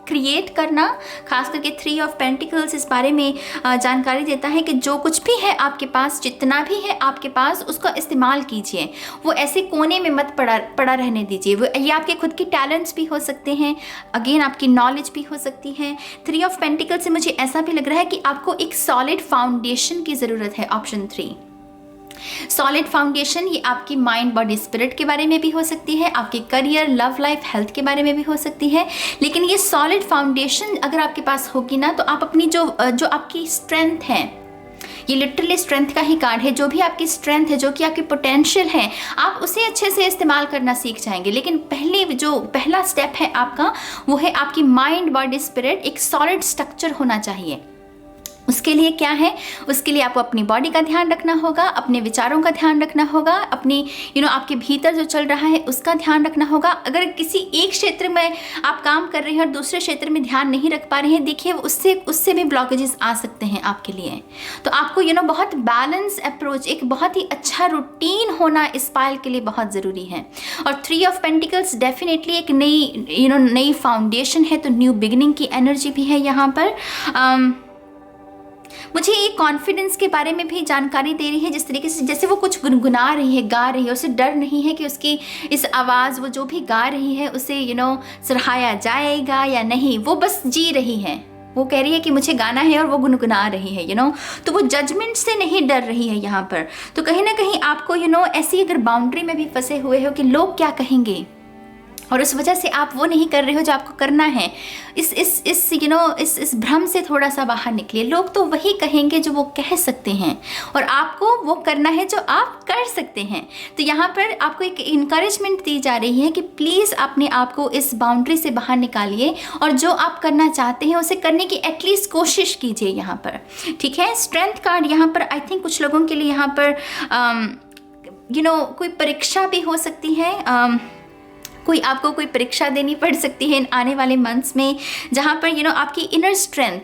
क्रिएट करना। खास करके 3 ऑफ पेंटिकल्स इस बारे में जानकारी देता है कि जो कुछ भी है आपके पास, जितना भी है आपके पास, उसका इस्तेमाल कीजिए। वो ऐसे कोने में मत पड़ा रहने दीजिए। ये आपके खुद की टैलेंट्स भी हो सकते हैं, अगेन आपकी नॉलेज भी हो सकती है। 3 ऑफ पेंटिकल्स से मुझे ऐसा भी लग रहा है कि आपको एक सॉलिड फाउंडेशन की ज़रूरत है। ऑप्शन 3, सॉलिड फाउंडेशन, ये आपकी माइंड, बॉडी, स्पिरिट के बारे में भी हो सकती है, आपके करियर, लव लाइफ, हेल्थ के बारे में भी हो सकती है। लेकिन ये सॉलिड फाउंडेशन अगर आपके पास होगी ना, तो आप अपनी जो आपकी स्ट्रेंथ है, ये लिटरली स्ट्रेंथ का ही कार्ड है, जो भी आपकी स्ट्रेंथ है, जो कि आपकी पोटेंशियल है, आप उसे अच्छे से इस्तेमाल करना सीख जाएंगे। लेकिन पहला स्टेप है आपका, वो है आपकी माइंड, बॉडी, स्पिरिट, एक सॉलिड स्ट्रक्चर होना चाहिए। उसके लिए क्या है? उसके लिए आपको अपनी बॉडी का ध्यान रखना होगा, अपने विचारों का ध्यान रखना होगा, अपनी आपके भीतर जो चल रहा है उसका ध्यान रखना होगा। अगर किसी एक क्षेत्र में आप काम कर रहे हैं और दूसरे क्षेत्र में ध्यान नहीं रख पा रहे हैं, देखिए उससे भी ब्लॉकेजेस आ सकते हैं आपके लिए। तो आपको बहुत बैलेंस अप्रोच, एक बहुत ही अच्छा रूटीन होना इस पायल के लिए बहुत ज़रूरी है। और 3 ऑफ पेंटिकल्स डेफिनेटली एक नई फाउंडेशन है, तो न्यू बिगिनिंग की एनर्जी भी है यहाँ पर। मुझे ये कॉन्फिडेंस के बारे में भी जानकारी दे रही है, जिस तरीके से जैसे वो कुछ गुनगुना रही है, गा रही है, उसे डर नहीं है कि उसकी इस आवाज़, वो जो भी गा रही है उसे सराहाया जाएगा या नहीं, वो बस जी रही है। वो कह रही है कि मुझे गाना है और वो गुनगुना रही है, तो वो जजमेंट से नहीं डर रही है यहाँ पर। तो कहीं ना कहीं आपको ऐसी अगर बाउंड्री में भी फंसे हुए हो कि लोग क्या कहेंगे, और उस वजह से आप वो नहीं कर रहे हो जो आपको करना है, इस भ्रम से थोड़ा सा बाहर निकलिए। लोग तो वही कहेंगे जो वो कह सकते हैं, और आपको वो करना है जो आप कर सकते हैं। तो यहाँ पर आपको एक इनकरेजमेंट दी जा रही है कि प्लीज़ अपने आप को इस बाउंड्री से बाहर निकालिए, और जो आप करना चाहते हैं उसे करने की एटलीस्ट कोशिश कीजिए यहाँ पर, ठीक है। स्ट्रेंथ कार्ड यहाँ पर आई थिंक कुछ लोगों के लिए यहाँ पर कोई परीक्षा भी हो सकती है, आपको कोई परीक्षा देनी पड़ सकती है इन आने वाले मंथ्स में, जहाँ पर आपकी इनर स्ट्रेंथ,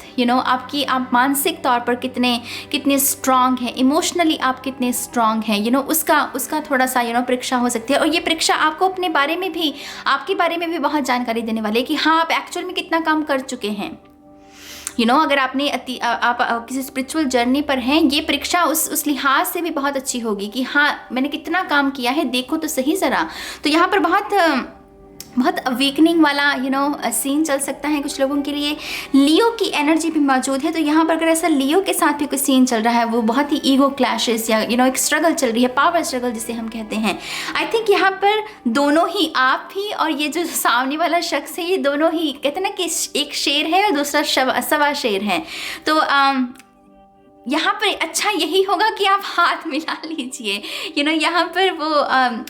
आप मानसिक तौर पर कितने स्ट्रांग हैं, इमोशनली आप कितने स्ट्रांग हैं, उसका थोड़ा सा परीक्षा हो सकती है। और ये परीक्षा आपको अपने बारे में भी, आपके बारे में भी बहुत जानकारी देने वाली है कि हाँ, आप एक्चुअल में कितना काम कर चुके हैं। अगर आपने आप किसी स्पिरिचुअल जर्नी पर हैं, ये परीक्षा उस लिहाज से भी बहुत अच्छी होगी कि हाँ मैंने कितना काम किया है, देखो तो सही ज़रा। तो यहाँ पर बहुत अवेकनिंग वाला सीन चल सकता है कुछ लोगों के लिए। लियो की एनर्जी भी मौजूद है, तो यहाँ पर अगर ऐसा लियो के साथ भी कुछ सीन चल रहा है, वो बहुत ही ईगो क्लैशेस या एक स्ट्रगल चल रही है, पावर स्ट्रगल जिसे हम कहते हैं। आई थिंक यहाँ पर दोनों ही, आप भी और ये जो सामने वाला शख्स है, ये दोनों ही कहते हैं ना कि एक शेर है और दूसरा सवा शेर है। तो यहाँ पर अच्छा यही होगा कि आप हाथ मिला लीजिए। यहाँ पर वो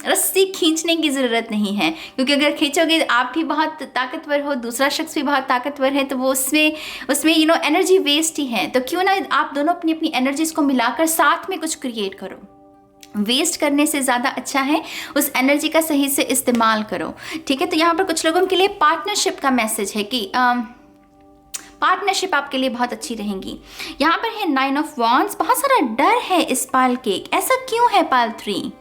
रस्सी खींचने की ज़रूरत नहीं है, क्योंकि अगर खींचोगे आप भी बहुत ताकतवर हो, दूसरा शख्स भी बहुत ताकतवर है, तो वो उसमें एनर्जी वेस्ट ही है। तो क्यों ना आप दोनों अपनी अपनी एनर्जीज को मिलाकर साथ में कुछ क्रिएट करो। वेस्ट करने से ज़्यादा अच्छा है उस एनर्जी का सही से इस्तेमाल करो, ठीक है। तो यहाँ पर कुछ लोगों के लिए पार्टनरशिप का मैसेज है कि पार्टनरशिप आपके लिए बहुत अच्छी रहेंगी। यहाँ पर है 9 ऑफ वॉन्ड्स, बहुत सारा डर है इस पाल के। ऐसा क्यों है पाल 3?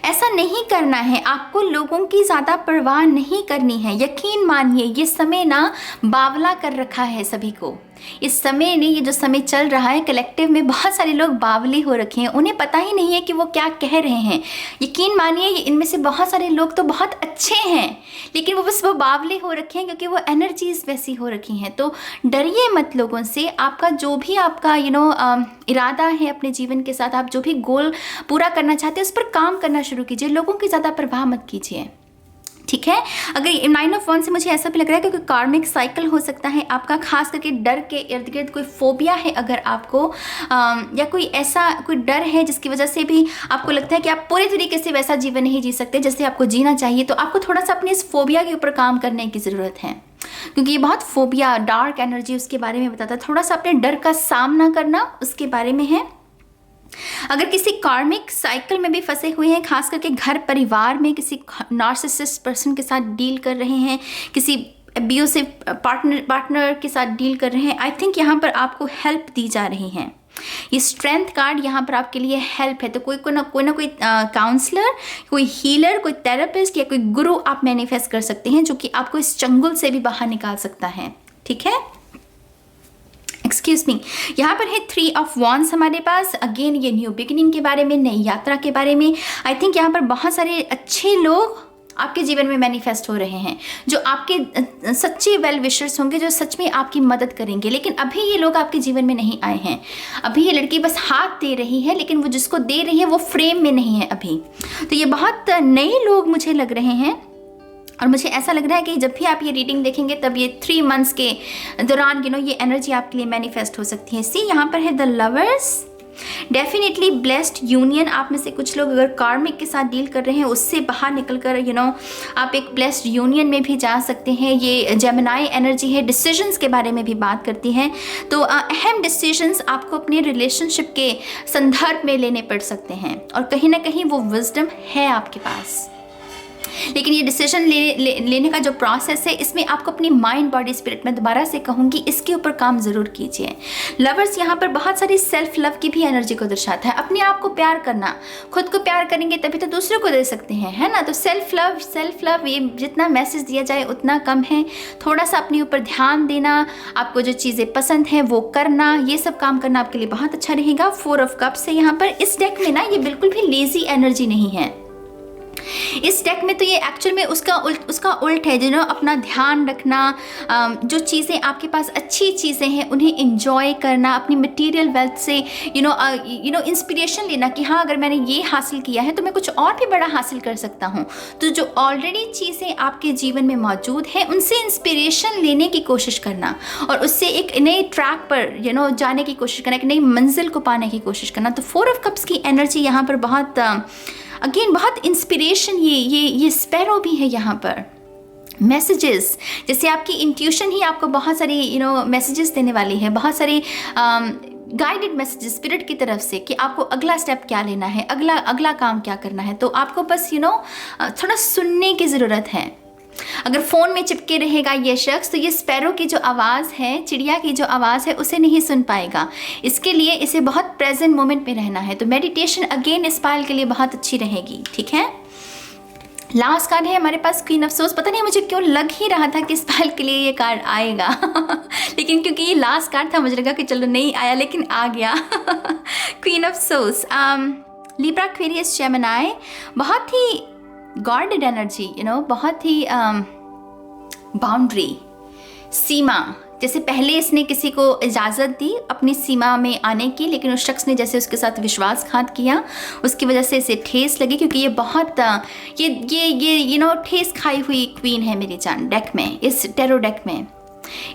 ऐसा नहीं करना है, आपको लोगों की ज़्यादा परवाह नहीं करनी है। यकीन मानिए ये समय ना बावला कर रखा है सभी को। इस समय ने, ये जो समय चल रहा है, कलेक्टिव में बहुत सारे लोग बावले हो रखे हैं, उन्हें पता ही नहीं है कि वो क्या कह रहे हैं। यकीन मानिए इनमें से बहुत सारे लोग तो बहुत अच्छे हैं, लेकिन वो बावले हो रखे हैं क्योंकि वो एनर्जीज वैसी हो रखी हैं। तो डरिए मत लोगों से। आपका जो भी आपका इरादा है अपने जीवन के साथ, आप जो भी गोल पूरा करना चाहते हैं, उस पर काम करना शुरू कीजिए। लोगों की ज़्यादा परवाह मत कीजिए, ठीक है। अगर 9 ऑफ वॉन्ड्स से मुझे ऐसा भी लग रहा है कि कोई कार्मिक साइकिल हो सकता है आपका, खास करके डर के इर्द गिर्द कोई फोबिया है अगर आपको, या कोई डर है जिसकी वजह से भी आपको लगता है कि आप पूरे तरीके से वैसा जीवन नहीं जी सकते जैसे आपको जीना चाहिए। तो आपको थोड़ा सा अपने इस फोबिया के ऊपर काम करने की ज़रूरत है, क्योंकि ये बहुत फोबिया, डार्क एनर्जी उसके बारे में बताता है। थोड़ा सा अपने डर का सामना करना उसके बारे में है। अगर किसी कार्मिक साइकिल में भी फंसे हुए हैं, खास करके घर परिवार में किसी नार्सिसिस्ट पर्सन के साथ डील कर रहे हैं, किसी अब्यूसिव पार्टनर के साथ डील कर रहे हैं, आई थिंक यहाँ पर आपको हेल्प दी जा रही है। ये स्ट्रेंथ कार्ड यहाँ पर आपके लिए हेल्प है। तो कोई ना कोई काउंसलर, कोई हीलर, कोई थेरेपिस्ट या कोई गुरु आप मैनिफेस्ट कर सकते हैं, जो कि आपको इस चंगुल से भी बाहर निकाल सकता है, ठीक है। एक्सक्यूज मी, यहाँ पर है 3 ऑफ वॉन्ड्स हमारे पास। अगेन ये न्यू बिगिनिंग के बारे में, नई यात्रा के बारे में। आई थिंक यहाँ पर बहुत सारे अच्छे लोग आपके जीवन में मैनिफेस्ट हो रहे हैं, जो आपके सच्चे वेल विशर्स होंगे, जो सच में आपकी मदद करेंगे। लेकिन अभी ये लोग आपके जीवन में नहीं आए हैं। अभी ये लड़की बस हाथ दे रही है, लेकिन वो जिसको दे रही है वो फ्रेम में नहीं है अभी। तो ये बहुत नए लोग मुझे लग रहे हैं, और मुझे ऐसा लग रहा है कि जब भी आप ये रीडिंग देखेंगे तब ये 3 मंथ्स के दौरान ये एनर्जी आपके लिए मैनिफेस्ट हो सकती है। सी यहाँ पर है the lovers, definitely blessed union. आप में से कुछ लोग अगर कार्मिक के साथ डील कर रहे हैं, उससे बाहर निकलकर आप एक ब्लेस्ड यूनियन में भी जा सकते हैं। ये जेमिनाई एनर्जी है, डिसीजंस के बारे में भी बात करती है। तो अहम डिसीजंस आपको अपने रिलेशनशिप के संदर्भ में लेने पड़ सकते हैं, और कहीं ना कहीं वो विजडम है आपके पास। लेकिन ये डिसीजन लेने का जो प्रोसेस है, इसमें आपको अपनी माइंड बॉडी स्पिरिट, में दोबारा से कहूँगी, इसके ऊपर काम ज़रूर कीजिए। लवर्स यहाँ पर बहुत सारी सेल्फ लव की भी एनर्जी को दर्शाता है। अपने आप को प्यार करना, खुद को प्यार करेंगे तभी तो दूसरों को दे सकते हैं, है ना। तो सेल्फ लव ये जितना मैसेज दिया जाए उतना कम है। थोड़ा सा अपने ऊपर ध्यान देना, आपको जो चीज़ें पसंद हैं वो करना, ये सब काम करना आपके लिए बहुत अच्छा रहेगा। 4 ऑफ कप्स है यहाँ पर। इस डेक में ना ये बिल्कुल भी लेजी एनर्जी नहीं है। इस डेक में तो ये एक्चुअल में उसका उल्ट है, अपना ध्यान रखना, जो चीज़ें आपके पास अच्छी चीज़ें हैं उन्हें इंजॉय करना, अपनी मटेरियल वेल्थ से इंस्पिरेशन लेना कि हाँ अगर मैंने ये हासिल किया है तो मैं कुछ और भी बड़ा हासिल कर सकता हूँ। तो जो ऑलरेडी चीज़ें आपके जीवन में मौजूद हैं उनसे इंस्पिरेशन लेने की कोशिश करना, और उससे एक नए ट्रैक पर जाने की कोशिश करना, एक नई मंजिल को पाने की कोशिश करना। तो 4 ऑफ कप्स की एनर्जी यहाँ पर बहुत बहुत इंस्पिरेशन, ये स्पैरो भी है यहाँ पर। मैसेजेस, जैसे आपकी इंट्यूशन ही आपको बहुत सारी मैसेजेस देने वाली है, बहुत सारे गाइडेड मैसेजेस स्पिरिट की तरफ से कि आपको अगला स्टेप क्या लेना है, अगला काम क्या करना है। तो आपको बस थोड़ा सुनने की ज़रूरत है। अगर फ़ोन में चिपके रहेगा ये शख्स, तो ये स्पैरो की जो आवाज़ है, चिड़िया की जो आवाज़ है, उसे नहीं सुन पाएगा। इसके लिए इसे बहुत प्रेजेंट मोमेंट में रहना है। तो मेडिटेशन अगेन इस पायल के लिए बहुत अच्छी रहेगी, ठीक है। लास्ट कार्ड है हमारे पास क्वीन ऑफ सोर्स। पता नहीं मुझे क्यों लग ही रहा था कि इस पल के लिए ये कार्ड आएगा लेकिन क्योंकि ये लास्ट कार्ड था मुझे लगा कि चलो नहीं आया, लेकिन आ गया queen of source, Libra, Aquarius, Gemini. बहुत ही गॉडेड एनर्जी, बहुत ही बाउंड्री, सीमा। जैसे पहले इसने किसी को इजाज़त दी अपनी सीमा में आने की, लेकिन उस शख्स ने जैसे उसके साथ विश्वासघात किया, उसकी वजह से इसे ठेस लगी, क्योंकि ये बहुत ये ठेस खाई हुई क्वीन है मेरी जान। डेक में, इस टेरो डेक में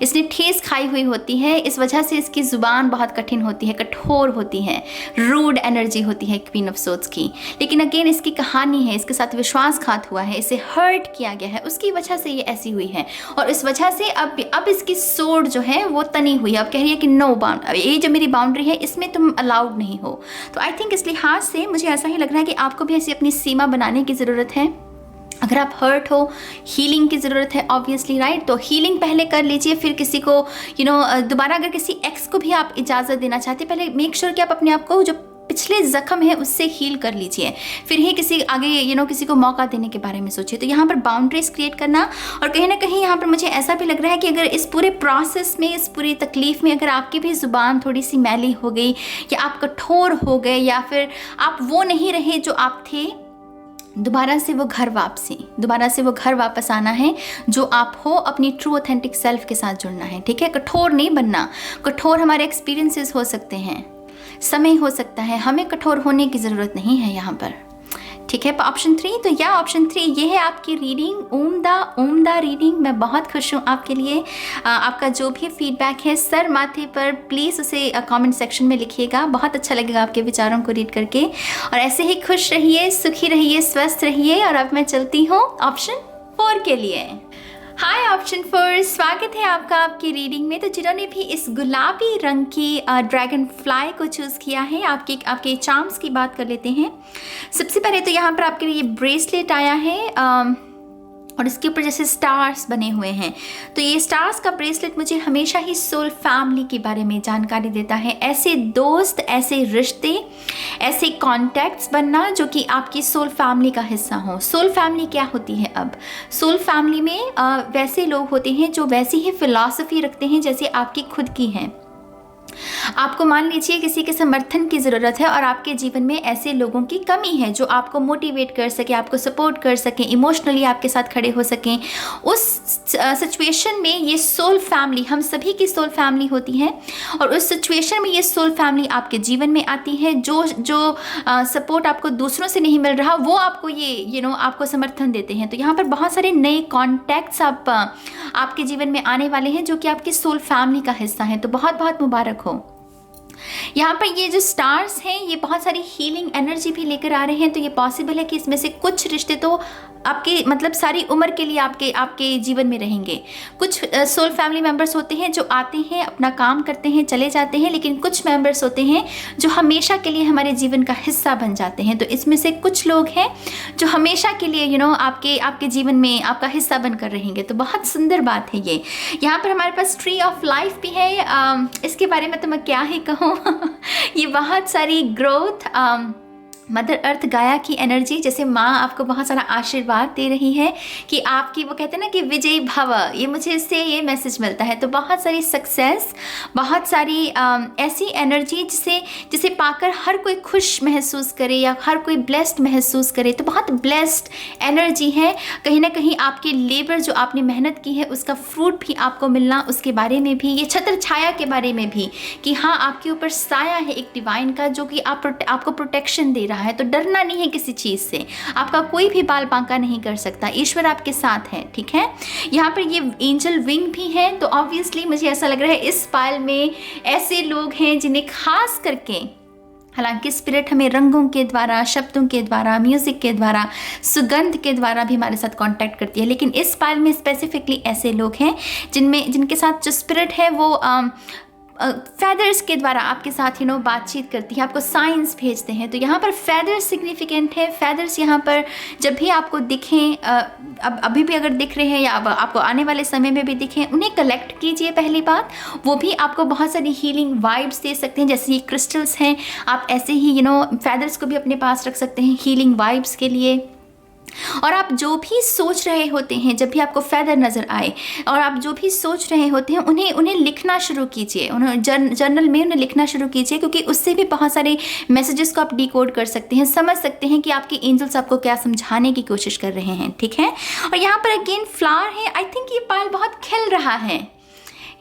इसने ठेस खाई हुई होती है। इस वजह से इसकी ज़ुबान बहुत कठिन होती है, कठोर होती है, रूड एनर्जी होती है क्वीन ऑफ सोर्ड्स की। लेकिन अगेन इसकी कहानी है, इसके साथ विश्वासघात हुआ है, इसे हर्ट किया गया है, उसकी वजह से ये ऐसी हुई है। और इस वजह से अब इसकी सोर्ड जो है वो तनी हुई है। अब कह रही है कि नो बाउंड, अब ये जो मेरी बाउंड्री है इसमें तुम अलाउड नहीं हो। तो आई थिंक इस लिहाज से मुझे ऐसा ही लग रहा है कि आपको भी ऐसी अपनी सीमा बनाने की ज़रूरत है। अगर आप हर्ट हो, हीलिंग की ज़रूरत है ऑब्वियसली, राइट। तो हीलिंग पहले कर लीजिए, फिर किसी को दोबारा अगर किसी एक्स को भी आप इजाज़त देना चाहते हैं, पहले मेक श्योर कि आप अपने आप को जो पिछले ज़ख्म है उससे हील कर लीजिए, फिर ही किसी आगे किसी को मौका देने के बारे में सोचिए। तो यहाँ पर बाउंड्रीज क्रिएट करना, और कहीं ना कहीं यहाँ पर मुझे ऐसा भी लग रहा है कि अगर इस पूरे प्रोसेस में, इस पूरी तकलीफ़ में अगर आपकी भी ज़ुबान थोड़ी सी मैली हो गई, या आप कठोर हो गए, या फिर आप वो नहीं रहे जो आप थे, दोबारा से वो घर वापस आना है जो आप हो, अपनी ट्रू ऑथेंटिक सेल्फ के साथ जुड़ना है, ठीक है। कठोर नहीं बनना। कठोर हमारे एक्सपीरियंसेस हो सकते हैं, समय हो सकता है, हमें कठोर होने की ज़रूरत नहीं है यहाँ पर, ठीक है। ऑप्शन 3, तो या ऑप्शन 3 ये है आपकी रीडिंग, उम्दा रीडिंग। मैं बहुत खुश हूँ आपके लिए। आपका जो भी फीडबैक है सर माथे पर, प्लीज़ उसे कमेंट सेक्शन में लिखिएगा। बहुत अच्छा लगेगा आपके विचारों को रीड करके। और ऐसे ही खुश रहिए, सुखी रहिए, स्वस्थ रहिए। और अब मैं चलती हूँ ऑप्शन 4 के लिए। हाय ऑप्शन 4, स्वागत है आपका आपकी रीडिंग में। तो जिन्होंने भी इस गुलाबी रंग की ड्रैगन फ्लाई को चूज़ किया है, आपके चार्म्स की बात कर लेते हैं। सबसे पहले तो यहाँ पर आपके लिए ब्रेसलेट आया है, और इसके ऊपर जैसे स्टार्स बने हुए हैं। तो ये स्टार्स का ब्रेसलेट मुझे हमेशा ही सोल फैमिली के बारे में जानकारी देता है। ऐसे दोस्त, ऐसे रिश्ते, ऐसे कॉन्टैक्ट्स बनना जो कि आपकी सोल फैमिली का हिस्सा हो। सोल फैमिली क्या होती है? अब सोल फैमिली में वैसे लोग होते हैं जो वैसी ही फिलॉसफी रखते हैं जैसे आपकी खुद की है। आपको मान लीजिए किसी के समर्थन की ज़रूरत है और आपके जीवन में ऐसे लोगों की कमी है जो आपको मोटिवेट कर सके, आपको सपोर्ट कर सकें, इमोशनली आपके साथ खड़े हो सकें। उस सिचुएशन में ये सोल फैमिली, हम सभी की सोल फैमिली होती है, और उस सिचुएशन में ये सोल फैमिली आपके जीवन में आती है। जो सपोर्ट आपको दूसरों से नहीं मिल रहा, वो आपको ये आपको समर्थन देते हैं। तो यहाँ पर बहुत सारे नए कॉन्टैक्ट्स आपके जीवन में आने वाले हैं जो कि आपकी सोल फैमिली का हिस्सा हैं। तो बहुत बहुत मुबारक हो। यहाँ पर ये जो स्टार्स हैं ये बहुत सारी हीलिंग एनर्जी भी लेकर आ रहे हैं। तो ये पॉसिबल है कि इसमें से कुछ रिश्ते तो आपके सारी उम्र के लिए आपके जीवन में रहेंगे। कुछ सोल फैमिली मेंबर्स होते हैं जो आते हैं, अपना काम करते हैं, चले जाते हैं, लेकिन कुछ मेंबर्स होते हैं जो हमेशा के लिए हमारे जीवन का हिस्सा बन जाते हैं। तो इसमें से कुछ लोग हैं जो हमेशा के लिए आपके जीवन में आपका हिस्सा बनकर रहेंगे। तो बहुत सुंदर बात है ये। यहाँ पर हमारे पास ट्री ऑफ लाइफ भी है। इसके बारे में तो मैं क्या ही कहूँ ये बहुत सारी ग्रोथ, मदर अर्थ गाया की एनर्जी, जैसे माँ आपको बहुत सारा आशीर्वाद दे रही है कि आपकी, वो कहते हैं ना कि विजयी भव, ये मुझे इससे ये मैसेज मिलता है। तो बहुत सारी सक्सेस, बहुत सारी ऐसी एनर्जी जिसे पाकर हर कोई खुश महसूस करे या हर कोई ब्लेस्ड महसूस करे। तो बहुत ब्लेस्ड एनर्जी है। कहीं ना कहीं आपकी लेबर जो आपने मेहनत की है उसका फ्रूट भी आपको मिलना, उसके बारे में भी, ये छत्र छाया के बारे में भी कि हाँ आपके ऊपर साया है एक डिवाइन का जो कि आपको प्रोटेक्शन दे रहा है। तो डरना नहीं है किसी चीज़ से, आपका कोई भी बाल बांका नहीं कर सकता, ईश्वर आपके साथ है, ठीक है। यहाँ पर ये एंजल विंग भी है। तो ऑब्वियसली मुझे ऐसा लग रहा है इस पायल में ऐसे लोग हैं जिन्हें खास करके, हालांकि स्पिरिट हमें रंगों के द्वारा, शब्दों के द्वारा, म्यूज़िक के द्वारा, सुगंध के द्वारा भी हमारे साथ कांटेक्ट करती है, लेकिन इस पायल में स्पेसिफिकली ऐसे लोग हैं जिनके साथ जो स्पिरिट है वो फेदर्स के द्वारा आपके साथ बातचीत करती है, आपको साइंस भेजते हैं। तो यहाँ पर फेदर्स सिग्निफिकेंट है। फेदर्स यहाँ पर जब भी आपको दिखें, अब अभी भी अगर दिख रहे हैं या अब आपको आने वाले समय में भी दिखें, उन्हें कलेक्ट कीजिए। पहली बात, वो भी आपको बहुत सारी हीलिंग वाइब्स दे सकते हैं। जैसे ये क्रिस्टल्स हैं, आप ऐसे ही फेदर्स को भी अपने पास रख सकते हैं हीलिंग वाइब्स के लिए। और आप जो भी सोच रहे होते हैं, जब भी आपको फेदर नज़र आए और आप जो भी सोच रहे होते हैं उन्हें लिखना शुरू कीजिए, उन्हें जर्नल में उन्हें लिखना शुरू कीजिए, क्योंकि उससे भी बहुत सारे मैसेजेस को आप डिकोड कर सकते हैं, समझ सकते हैं कि आपके एंजल्स आपको क्या समझाने की कोशिश कर रहे हैं। ठीक है, और यहाँ पर अगेन फ्लावर है। आई थिंक ये पायल बहुत खिल रहा है,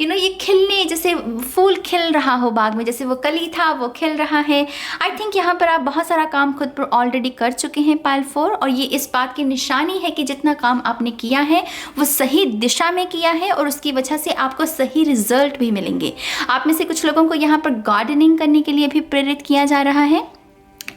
ये खिलने, जैसे फूल खिल रहा हो बाग में, जैसे वो कली था वो खिल रहा है। आई थिंक यहाँ पर आप बहुत सारा काम खुद पर ऑलरेडी कर चुके हैं पायल 4, और ये इस बात की निशानी है कि जितना काम आपने किया है वो सही दिशा में किया है और उसकी वजह से आपको सही रिजल्ट भी मिलेंगे। आप में से कुछ लोगों को यहाँ पर गार्डनिंग करने के लिए भी प्रेरित किया जा रहा है।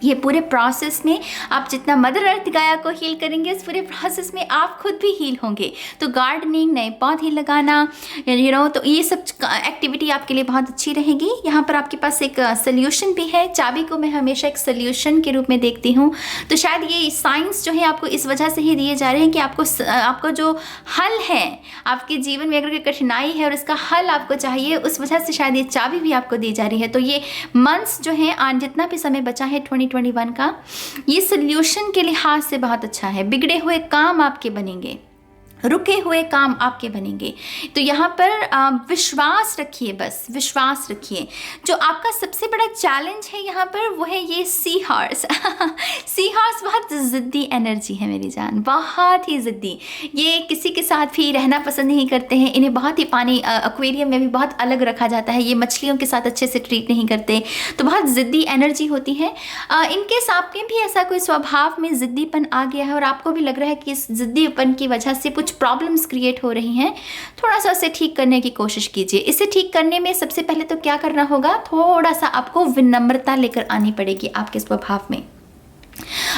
ये पूरे प्रोसेस में आप जितना मदर अर्थ गाया को हील करेंगे, इस पूरे प्रोसेस में आप खुद भी हील होंगे। तो गार्डनिंग, नए पौधे लगाना, तो ये सब एक्टिविटी आपके लिए बहुत अच्छी रहेगी। यहाँ पर आपके पास एक सोल्यूशन भी है। चाबी को मैं हमेशा एक सोल्यूशन के रूप में देखती हूँ, तो शायद ये साइंस जो है आपको इस वजह से ही दिए जा रहे हैं कि आपको जो हल है आपके जीवन में, अगर कोई कठिनाई है और इसका हल आपको चाहिए, उस वजह से शायद ये चाबी भी आपको दी जा रही है। तो ये मंथ्स जो है, जितना भी समय बचा है 2021 का, ये सोल्यूशन के लिहाज से बहुत अच्छा है। बिगड़े हुए काम आपके बनेंगे, रुके हुए काम आपके बनेंगे। तो यहाँ पर विश्वास रखिए, बस विश्वास रखिए। जो आपका सबसे बड़ा चैलेंज है यहाँ पर वो है ये सी हॉर्स। सी हॉर्स बहुत ज़िद्दी एनर्जी है मेरी जान, बहुत ही ज़िद्दी। ये किसी के साथ भी रहना पसंद नहीं करते हैं, इन्हें बहुत ही पानी एक्वेरियम में भी बहुत अलग रखा जाता है, ये मछलियों के साथ अच्छे से ट्रीट नहीं करते, तो बहुत ज़िद्दी एनर्जी होती है। इनकेस आपके भी ऐसा कोई स्वभाव में ज़िद्दीपन आ गया है और आपको भी लग रहा है कि इस ज़िद्दीपन की वजह से कुछ प्रॉब्लम्स क्रिएट हो रही हैं, थोड़ा सा उसे ठीक करने की कोशिश कीजिए। इसे ठीक करने में सबसे पहले तो क्या करना होगा, थोड़ा सा आपको विनम्रता लेकर आनी पड़ेगी आपके स्वभाव में।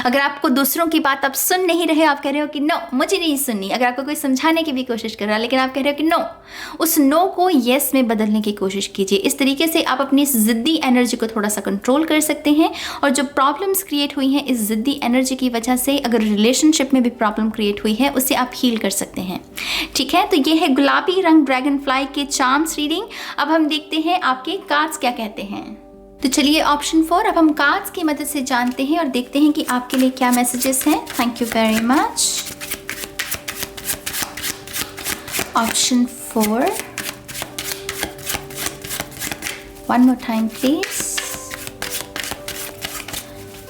अगर आपको दूसरों की बात आप सुन नहीं रहे, आप कह रहे हो कि नो मुझे नहीं सुननी, अगर आपको कोई समझाने की भी कोशिश कर रहा है लेकिन आप कह रहे हो कि नो, उस नो को येस में बदलने की कोशिश कीजिए। इस तरीके से आप अपनी इस ज़िद्दी एनर्जी को थोड़ा सा कंट्रोल कर सकते हैं। और जो प्रॉब्लम्स क्रिएट हुई हैं इस ज़िद्दी एनर्जी की वजह से, अगर रिलेशनशिप में भी प्रॉब्लम क्रिएट हुई है, उसे आप हील कर सकते हैं। ठीक है, तो ये है गुलाबी रंग ड्रैगन फ्लाई के चार्म्स रीडिंग। अब हम देखते हैं आपके कार्ड्स क्या कहते हैं। तो चलिए ऑप्शन 4 अब हम कार्ड्स की मदद से जानते हैं और देखते हैं कि आपके लिए क्या मैसेजेस हैं। Thank you very much. Option 4, one more time please,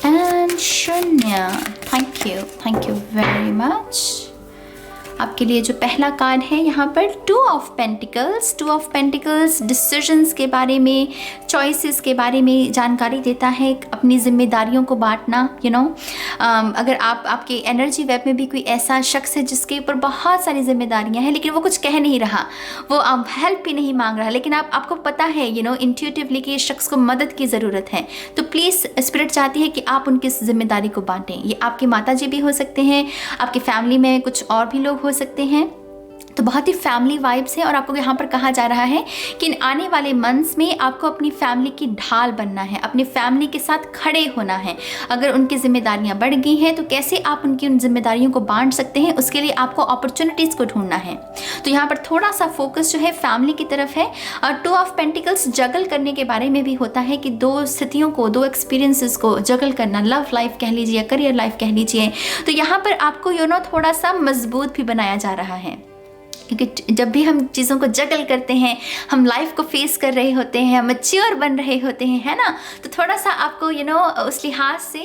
and शून्य। Thank you very much. आपके लिए जो पहला कार्ड है यहाँ पर 2 ऑफ पेंटिकल्स डिसीजंस के बारे में, चॉइसेस के बारे में जानकारी देता है, अपनी जिम्मेदारियों को बांटना। अगर आपके एनर्जी वेब में भी कोई ऐसा शख्स है जिसके ऊपर बहुत सारी जिम्मेदारियां हैं लेकिन वो कुछ कह नहीं रहा, वो हेल्प भी नहीं मांग रहा, लेकिन आपको पता है इंट्यूटिवली कि इस शख्स को मदद की ज़रूरत है, तो प्लीज़ स्पिरिट चाहती है कि आप उनकी जिम्मेदारी को बांटें। ये आपके माता जी भी हो सकते हैं, आपकी फैमिली में कुछ और भी लोग हो सकते हैं, तो बहुत ही फैमिली वाइब्स है। और आपको यहाँ पर कहा जा रहा है कि इन आने वाले मंथ्स में आपको अपनी फैमिली की ढाल बनना है, अपनी फैमिली के साथ खड़े होना है। अगर उनकी जिम्मेदारियाँ बढ़ गई हैं तो कैसे आप उनकी उन जिम्मेदारियों को बांट सकते हैं, उसके लिए आपको अपॉर्चुनिटीज़ को ढूंढना है। तो यहाँ पर थोड़ा सा फोकस जो है फैमिली की तरफ है। और 2 ऑफ पेंटिकल्स जगल करने के बारे में भी होता है कि 2 स्थितियों को, 2 एक्सपीरियंसेस को जगल करना, लव लाइफ कह लीजिए या करियर लाइफ कह लीजिए। तो यहाँ पर आपको थोड़ा सा मजबूत भी बनाया जा रहा है, क्योंकि जब भी हम चीज़ों को जगल करते हैं, हम लाइफ को फेस कर रहे होते हैं, मैच्योर बन रहे होते हैं, है ना, तो थोड़ा सा आपको उस लिहाज से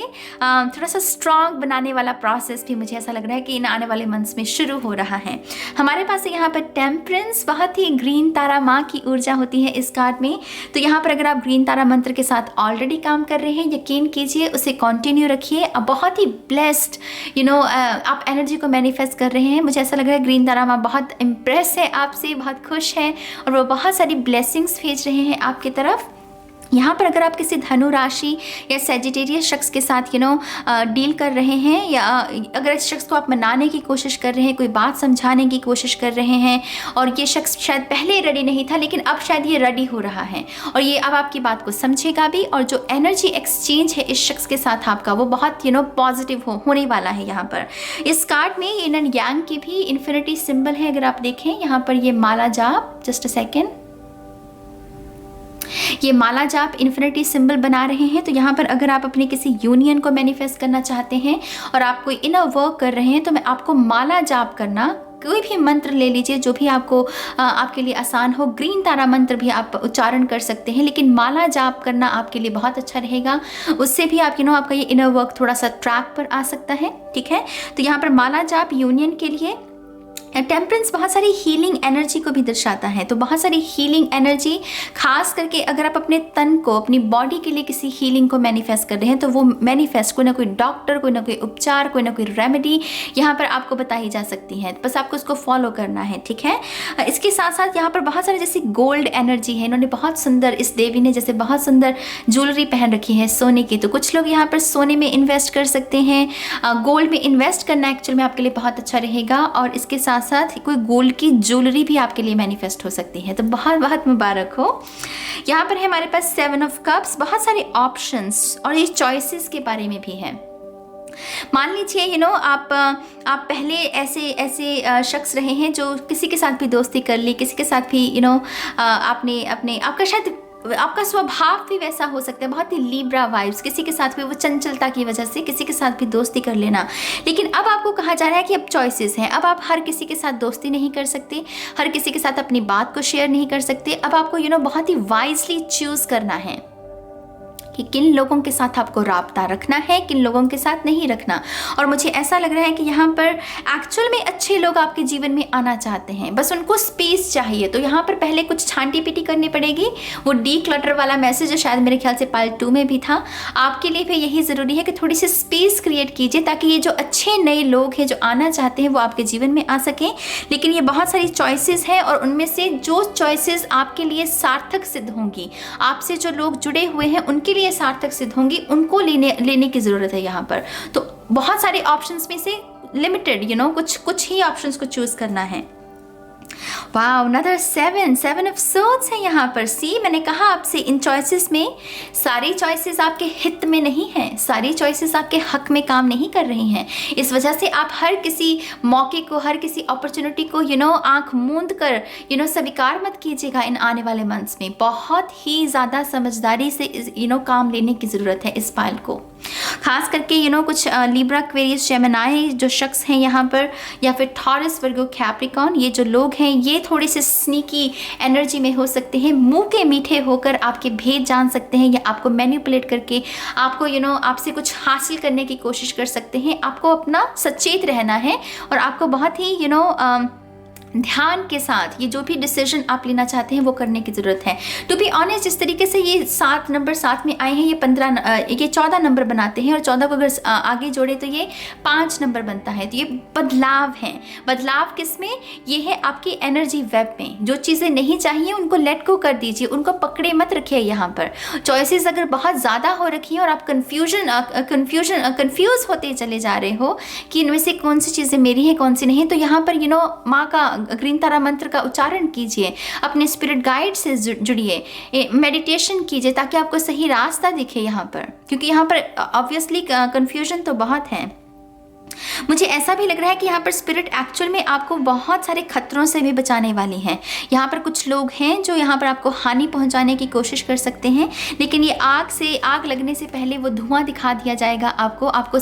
थोड़ा सा स्ट्रॉन्ग बनाने वाला प्रोसेस भी मुझे ऐसा लग रहा है कि इन आने वाले मंथ्स में शुरू हो रहा है। हमारे पास यहाँ पर टेम्परेंस, बहुत ही ग्रीन तारा माँ की ऊर्जा होती है इस कार्ड में। तो यहाँ पर अगर आप ग्रीन तारा मंत्र के साथ ऑलरेडी काम कर रहे हैं, यकीन कीजिए उसे कंटिन्यू रखिए। अब बहुत ही ब्लेस्ड आप एनर्जी को मैनिफेस्ट कर रहे हैं। मुझे ऐसा लग रहा है ग्रीन तारा माँ बहुत इम्प्रेस है आपसे, बहुत खुश है और वो बहुत सारी ब्लेसिंग्स भेज रहे हैं आपकी तरफ। यहाँ पर अगर आप किसी धनु राशि या सेजिटेरियस शख्स के साथ डील कर रहे हैं, या अगर इस शख्स को आप मनाने की कोशिश कर रहे हैं, कोई बात समझाने की कोशिश कर रहे हैं और ये शख्स शायद पहले रेडी नहीं था लेकिन अब शायद ये रेडी हो रहा है और ये अब आपकी बात को समझेगा भी, और जो एनर्जी एक्सचेंज है इस शख्स के साथ आपका वो बहुत पॉजिटिव होने वाला है। यहाँ पर इस कार्ड में यिन एंड यांग की भी इन्फिनिटी सिंबल है। अगर आप देखें यहाँ पर ये माला जाप, जस्ट अ सेकेंड, ये माला जाप इन्फिनिटी सिंबल बना रहे हैं। तो यहाँ पर अगर आप अपने किसी यूनियन को मैनिफेस्ट करना चाहते हैं और आप कोई इनर वर्क कर रहे हैं, तो मैं आपको माला जाप करना, कोई भी मंत्र ले लीजिए जो भी आपको आपके लिए आसान हो। ग्रीन तारा मंत्र भी आप उच्चारण कर सकते हैं, लेकिन माला जाप करना आपके लिए बहुत अच्छा रहेगा। उससे भी आप आपका ये इनर वर्क थोड़ा सा ट्रैक पर आ सकता है। ठीक है, तो यहाँ पर माला जाप यूनियन के लिए। टेम्परेंस बहुत सारी हीलिंग एनर्जी को भी दर्शाता है, तो बहुत सारी हीलिंग एनर्जी, खास करके अगर आप अपने तन को, अपनी बॉडी के लिए किसी हीलिंग को मैनिफेस्ट कर रहे हैं, तो वो मैनिफेस्ट कोई ना कोई डॉक्टर, कोई ना कोई उपचार, कोई ना कोई रेमेडी यहाँ पर आपको बताई जा सकती है। बस आपको उसको फॉलो करना है। ठीक है, इसके साथ साथ यहाँ पर बहुत सारे जैसे गोल्ड एनर्जी है। इन्होंने बहुत सुंदर, इस देवी ने जैसे बहुत सुंदर ज्वेलरी पहन रखी है सोने की, तो कुछ लोग यहाँ पर सोने में इन्वेस्ट कर सकते हैं। गोल्ड में इन्वेस्ट करना एक्चुअल में आपके लिए बहुत अच्छा रहेगा। और इसके साथ साथ कोई गोल्ड की ज्वेलरी भी आपके लिए मैनिफेस्ट हो सकती है, तो बहुत बहुत मुबारक हो। यहाँ पर है हमारे पास 7 ऑफ कप्स, बहुत सारे ऑप्शंस और ये चॉइसेस के बारे में भी है। मान लीजिए आप पहले ऐसे शख्स रहे हैं जो किसी के साथ भी दोस्ती कर ली, किसी के साथ भी आपका स्वभाव भी वैसा हो सकता है, बहुत ही लीब्रा वाइब्स, किसी के साथ भी वो चंचलता की वजह से किसी के साथ भी दोस्ती कर लेना। लेकिन अब आपको कहा जा रहा है कि अब चॉइसेस हैं। अब आप हर किसी के साथ दोस्ती नहीं कर सकते, हर किसी के साथ अपनी बात को शेयर नहीं कर सकते। अब आपको बहुत ही वाइजली चूज करना है कि किन लोगों के साथ आपको राब्ता रखना है, किन लोगों के साथ नहीं रखना। और मुझे ऐसा लग रहा है कि यहाँ पर एक्चुअल में अच्छे लोग आपके जीवन में आना चाहते हैं, बस उनको स्पेस चाहिए। तो यहाँ पर पहले कुछ छांटी पीटी करनी पड़ेगी। वो डी क्लटर वाला मैसेज शायद मेरे ख्याल से पार्ट 2 में भी था, आपके लिए भी यही ज़रूरी है कि थोड़ी सी स्पेस क्रिएट कीजिए ताकि ये जो अच्छे नए लोग हैं जो आना चाहते हैं वो आपके जीवन में आ सकें। लेकिन ये बहुत सारी चॉइसेस हैं और उनमें से जो चॉइसेस आपके लिए सार्थक सिद्ध होंगी, आपसे जो लोग जुड़े हुए हैं उनके लिए सार्थक सिद्ध होंगी, उनको लेने की जरूरत है यहाँ पर। तो बहुत सारे ऑप्शंस में से लिमिटेड कुछ ही ऑप्शंस को चूज करना है। वाओ, another 7 ऑफ सोर्ड्स है यहाँ पर। सी, मैंने कहा आपसे इन चॉइसेस में सारी चॉइसेस आपके हित में नहीं है, सारी चॉइसेस आपके हक में काम नहीं कर रही हैं। इस वजह से आप हर किसी मौके को, हर किसी अपॉर्चुनिटी को आंख मूंद कर स्वीकार मत कीजिएगा। इन आने वाले मंथ्स में बहुत ही ज़्यादा समझदारी से काम लेने की ज़रूरत है इस फाइल को। खास करके कुछ लिब्रा, एक्वेरियस, जेमिनी जो शख्स हैं यहाँ पर, या फिर टॉरस, वर्गो, कैप्रिकॉर्न, ये जो लोग हैं ये थोड़े से स्नीकी एनर्जी में हो सकते हैं। मुंह के मीठे होकर आपके भेद जान सकते हैं या आपको मैनिपुलेट करके आपको आपसे कुछ हासिल करने की कोशिश कर सकते हैं। आपको अपना सचेत रहना है और आपको बहुत ही ध्यान के साथ ये जो भी डिसीजन आप लेना चाहते हैं वो करने की ज़रूरत है। टू बी ऑनेस्ट, जिस तरीके से ये 7 नंबर साथ में आए हैं, ये 14 नंबर बनाते हैं और 14 को अगर आगे जोड़े तो ये 5 नंबर बनता है। तो ये बदलाव है। बदलाव किस में? ये है आपकी एनर्जी वेब में। जो चीज़ें नहीं चाहिए उनको लेट गो कर दीजिए, उनको पकड़े मत रखिए। यहाँ पर चॉइसेस अगर बहुत ज़्यादा हो रखी हैं और आप कंफ्यूज होते चले जा रहे हो कि इनमें से कौन सी चीज़ें मेरी हैं कौन सी नहीं, तो यहाँ पर माँ का ग्रीन तारा मंत्र का उच्चारण कीजिए, अपने स्पिरिट गाइड से जुड़िए, मेडिटेशन कीजिए ताकि आपको सही रास्ता दिखे यहाँ पर, क्योंकि यहाँ पर ऑब्वियसली कंफ्यूजन तो बहुत है। मुझे ऐसा भी लग रहा है कि यहाँ पर स्पिरिट एक्चुअल में आपको बहुत सारे खतरों से भी बचाने वाली है। यहाँ पर कुछ लोग हैं जो यहाँ पर आपको हानि पहुँचाने की कोशिश कर सकते हैं, लेकिन ये आग लगने से पहले वो धुआं दिखा दिया जाएगा आपको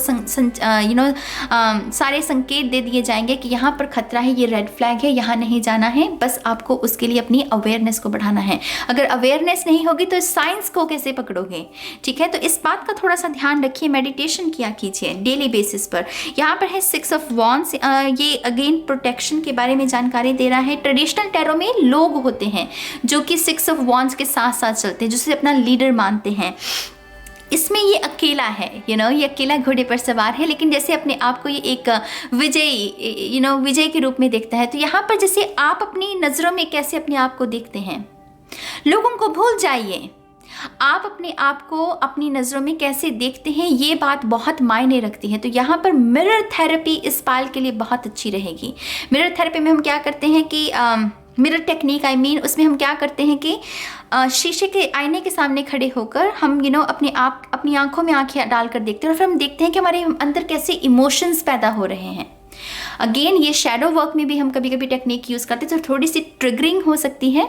सारे संकेत दे दिए जाएंगे कि यहाँ पर खतरा है, ये रेड फ्लैग है, यहाँ नहीं जाना है। बस आपको उसके लिए अपनी अवेयरनेस को बढ़ाना है। अगर अवेयरनेस नहीं होगी तो साइंस को कैसे पकड़ोगे? ठीक है, तो इस बात का थोड़ा सा ध्यान रखिए। मेडिटेशन किया कीजिए डेली बेसिस पर। यहाँ पर है 6 ऑफ वॉन्ड्स, ये अगेन प्रोटेक्शन के बारे में जानकारी दे रहा है। ट्रेडिशनल टैरो में लोग होते हैं जो कि 6 ऑफ वॉन्ड्स के साथ साथ चलते हैं, जिसे अपना लीडर मानते हैं। इसमें ये अकेला है, ये अकेला घोड़े पर सवार है, लेकिन जैसे अपने आप को ये एक विजय के रूप में देखता है। तो यहाँ पर जैसे आप अपनी नज़रों में कैसे अपने आप को देखते हैं, लोगों को भूल जाइए। आप अपने आप को अपनी नज़रों में कैसे देखते हैं, ये बात बहुत मायने रखती है। तो यहाँ पर मिरर थेरेपी इस पाल के लिए बहुत अच्छी रहेगी। मिरर थेरेपी में हम क्या करते हैं कि मिरर टेक्निक उसमें हम क्या करते हैं कि शीशे के आईने के सामने खड़े होकर हम अपनी आंखों में आंखें डालकर देखते हैं और फिर हम देखते हैं कि हमारे अंदर कैसे इमोशंस पैदा हो रहे हैं। अगेन ये शैडो वर्क में भी हम कभी कभी टेक्निक यूज़ करते हैं, तो थोड़ी सी ट्रिगरिंग हो सकती है,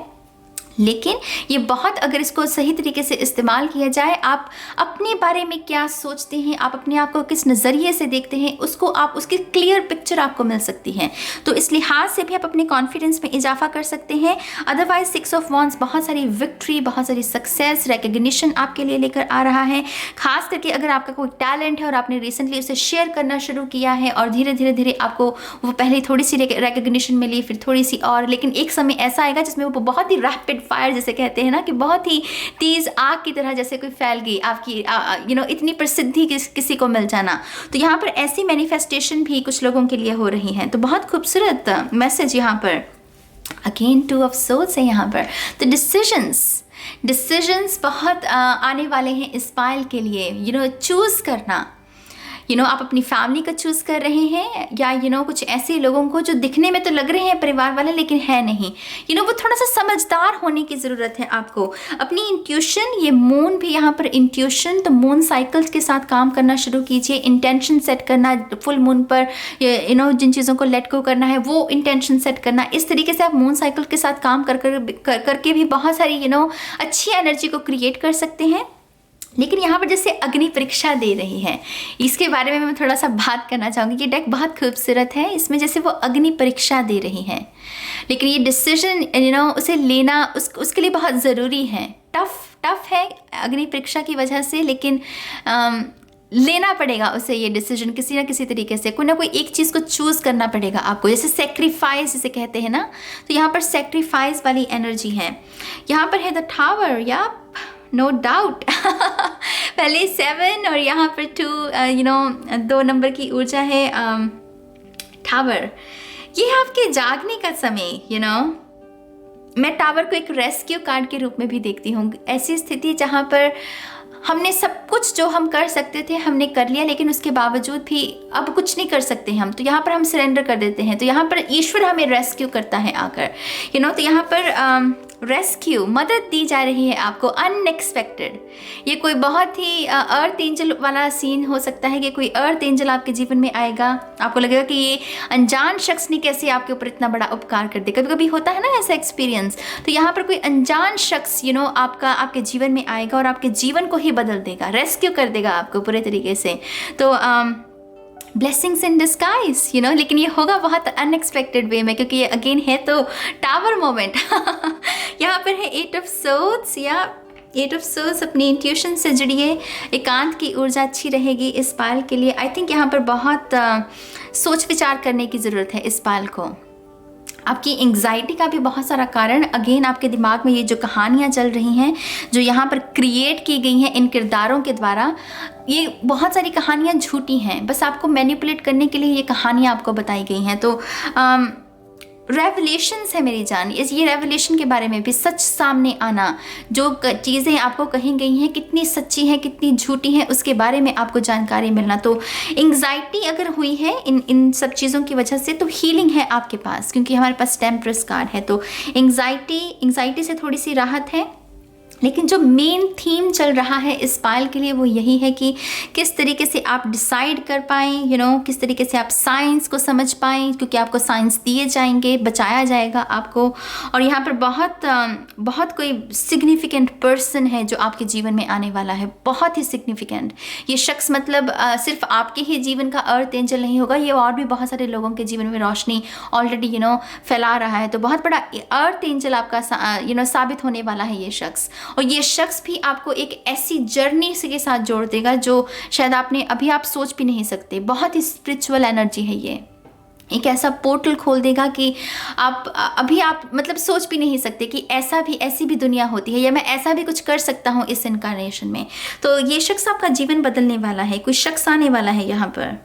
लेकिन ये बहुत, अगर इसको सही तरीके से इस्तेमाल किया जाए, आप अपने बारे में क्या सोचते हैं, आप अपने आप को किस नज़रिए से देखते हैं, उसको आप उसकी क्लियर पिक्चर आपको मिल सकती है। तो इस लिहाज से भी आप अपने कॉन्फिडेंस में इजाफा कर सकते हैं। अदरवाइज 6 ऑफ वॉन्ड्स बहुत सारी विक्ट्री, बहुत सारी सक्सेस, रिकग्निशन आपके लिए लेकर आ रहा है। खास करके अगर आपका कोई टैलेंट है और आपने रिसेंटली उसे शेयर करना शुरू किया है और धीरे धीरे धीरे आपको वो पहले थोड़ी सी रिकग्निशन मिली, फिर थोड़ी सी और, लेकिन एक समय ऐसा आएगा जिसमें वो बहुत ही रैपिड फायर जैसे कहते हैं ना, कि बहुत ही तेज आग की तरह जैसे कोई फैल गई आपकी, इतनी प्रसिद्धि किसी को मिल जाना। तो यहाँ पर ऐसी मैनिफेस्टेशन भी कुछ लोगों के लिए हो रही है। तो बहुत खूबसूरत मैसेज यहाँ पर, अगेन 2 ऑफ सोर्ड्स है यहाँ पर। तो डिसीजंस बहुत आने वाले हैं इस पायल के लिए। चूज़ करना, आप अपनी फैमिली का चूज़ कर रहे हैं, या कुछ ऐसे लोगों को जो दिखने में तो लग रहे हैं परिवार वाले लेकिन है नहीं। वो थोड़ा सा समझदार होने की ज़रूरत है आपको। अपनी इंट्यूशन, ये मून भी यहाँ पर इंट्यूशन, तो मून साइकिल्स के साथ काम करना शुरू कीजिए। इंटेंशन सेट करना, फुल मून पर जिन चीज़ों को लेट गो करना है वो इंटेंशन सेट करना। इस तरीके से आप मून साइकिल के साथ काम करके भी बहुत सारी अच्छी एनर्जी को क्रिएट कर सकते हैं। लेकिन यहाँ पर जैसे अग्नि परीक्षा दे रही है, इसके बारे में मैं थोड़ा सा बात करना चाहूँगी कि डेक बहुत खूबसूरत है। इसमें जैसे वो अग्नि परीक्षा दे रही है, लेकिन ये डिसीजन उसे लेना उसके लिए बहुत ज़रूरी है। टफ है अग्नि परीक्षा की वजह से, लेकिन लेना पड़ेगा उसे ये डिसीजन किसी ना किसी तरीके से। कोई ना कोई एक चीज़ को चूज़ करना पड़ेगा आपको, जैसे सेक्रीफाइस जिसे कहते हैं ना। तो यहाँ पर सेक्रीफाइस वाली एनर्जी है। यहाँ पर है द टावर, या नो डाउट पहले 7 और यहाँ पर 2 2 नंबर की ऊर्जा है। टावर, ये आपके जागने का समय। मैं टावर को एक रेस्क्यू कार्ड के रूप में भी देखती हूँ। ऐसी स्थिति जहाँ पर हमने सब कुछ जो हम कर सकते थे हमने कर लिया, लेकिन उसके बावजूद भी अब कुछ नहीं कर सकते हम, तो यहाँ पर हम सरेंडर कर देते हैं। तो यहाँ पर ईश्वर हमें रेस्क्यू करता है आकर। तो यहाँ पर रेस्क्यू, मदद दी जा रही है आपको अनएक्सपेक्टेड। ये कोई बहुत ही अर्थ एंजल वाला सीन हो सकता है कि कोई अर्थ एंजल आपके जीवन में आएगा। आपको लगेगा कि ये अनजान शख्स ने कैसे आपके ऊपर इतना बड़ा उपकार कर दिया। कभी कभी होता है ना ऐसा एक्सपीरियंस। तो यहाँ पर कोई अनजान शख्स आपके जीवन में आएगा और आपके जीवन को ही बदल देगा, रेस्क्यू कर देगा आपको पूरे तरीके से। तो ब्लेसिंग्स इन डिस्गाइज, लेकिन ये होगा बहुत अनएक्सपेक्टेड वे में, क्योंकि ये अगेन है तो टावर मोमेंट यहाँ पर है 8 ऑफ सोर्ड्स, या 8 ऑफ सोर्ड्स। अपनी इंट्यूशन से जुड़िए, एकांत की ऊर्जा अच्छी रहेगी इस पायल के लिए। आई थिंक यहाँ पर बहुत सोच विचार करने की ज़रूरत है इस पायल को। आपकी एंग्जाइटी का भी बहुत सारा कारण, अगेन आपके दिमाग में ये जो कहानियाँ चल रही हैं, जो यहाँ पर क्रिएट की गई हैं इन किरदारों के द्वारा, ये बहुत सारी कहानियाँ झूठी हैं। बस आपको मैनिपुलेट करने के लिए ये कहानियाँ आपको बताई गई हैं। तो रेवलेशंस है मेरी जान, ये रेवलेशन के बारे में भी सच सामने आना, जो चीज़ें आपको कही गई हैं कितनी सच्ची हैं कितनी झूठी हैं, उसके बारे में आपको जानकारी मिलना। तो एंग्जाइटी अगर हुई है इन सब चीज़ों की वजह से, तो हीलिंग है आपके पास, क्योंकि हमारे पास टेम्परस कार्ड है। तो एंग्जाइटी से थोड़ी सी राहत है। लेकिन जो मेन थीम चल रहा है इस पायल के लिए वो यही है कि किस तरीके से आप डिसाइड कर पाएँ, किस तरीके से आप साइंस को समझ पाएँ, क्योंकि आपको साइंस दिए जाएंगे, बचाया जाएगा आपको। और यहाँ पर बहुत कोई सिग्निफिकेंट पर्सन है जो आपके जीवन में आने वाला है, बहुत ही सिग्निफिकेंट। ये शख्स मतलब सिर्फ आपके ही जीवन का अर्थ एंजल नहीं होगा, ये और भी बहुत सारे लोगों के जीवन में रोशनी ऑलरेडी फैला रहा है। तो बहुत बड़ा अर्थ एंजल आपका साबित होने वाला है ये शख्स। और ये शख्स भी आपको एक ऐसी जर्नी के साथ जोड़ देगा जो शायद आप सोच भी नहीं सकते। बहुत ही स्पिरिचुअल एनर्जी है ये, एक ऐसा पोर्टल खोल देगा कि आप मतलब सोच भी नहीं सकते कि ऐसी भी दुनिया होती है, या मैं ऐसा भी कुछ कर सकता हूँ इस इनकारनेशन में। तो ये शख्स आपका जीवन बदलने वाला है, कोई शख्स आने वाला है यहाँ पर।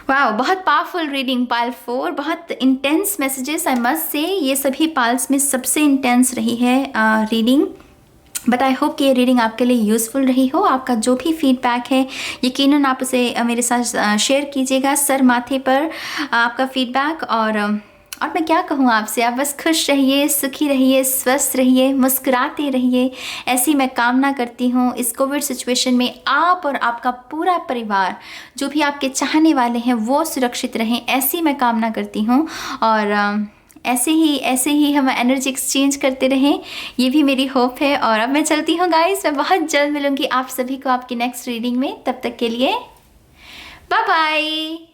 वाह, बहुत पावरफुल रीडिंग पायल 4, बहुत intense messages I must say. ये सभी पायल्स में सबसे इंटेंस रही है रीडिंग। बट आई होप कि ये रीडिंग आपके लिए यूज़फुल रही हो। आपका जो भी फीडबैक है यकीनन आप उसे मेरे साथ शेयर कीजिएगा, सर माथे पर आपका फीडबैक। और मैं क्या कहूँ आपसे, आप बस खुश रहिए, सुखी रहिए, स्वस्थ रहिए, मुस्कुराते रहिए, ऐसी मैं कामना करती हूँ। इस कोविड सिचुएशन में आप और आपका पूरा परिवार, जो भी आपके चाहने वाले हैं, वो सुरक्षित रहें, ऐसी मैं कामना करती हूँ। और ऐसे ही हम एनर्जी एक्सचेंज करते रहें, ये भी मेरी होप है। और अब मैं चलती हूँ गाइस, मैं बहुत जल्द मिलूँगी आप सभी को आपकी नेक्स्ट रीडिंग में। तब तक के लिए बाय बाय।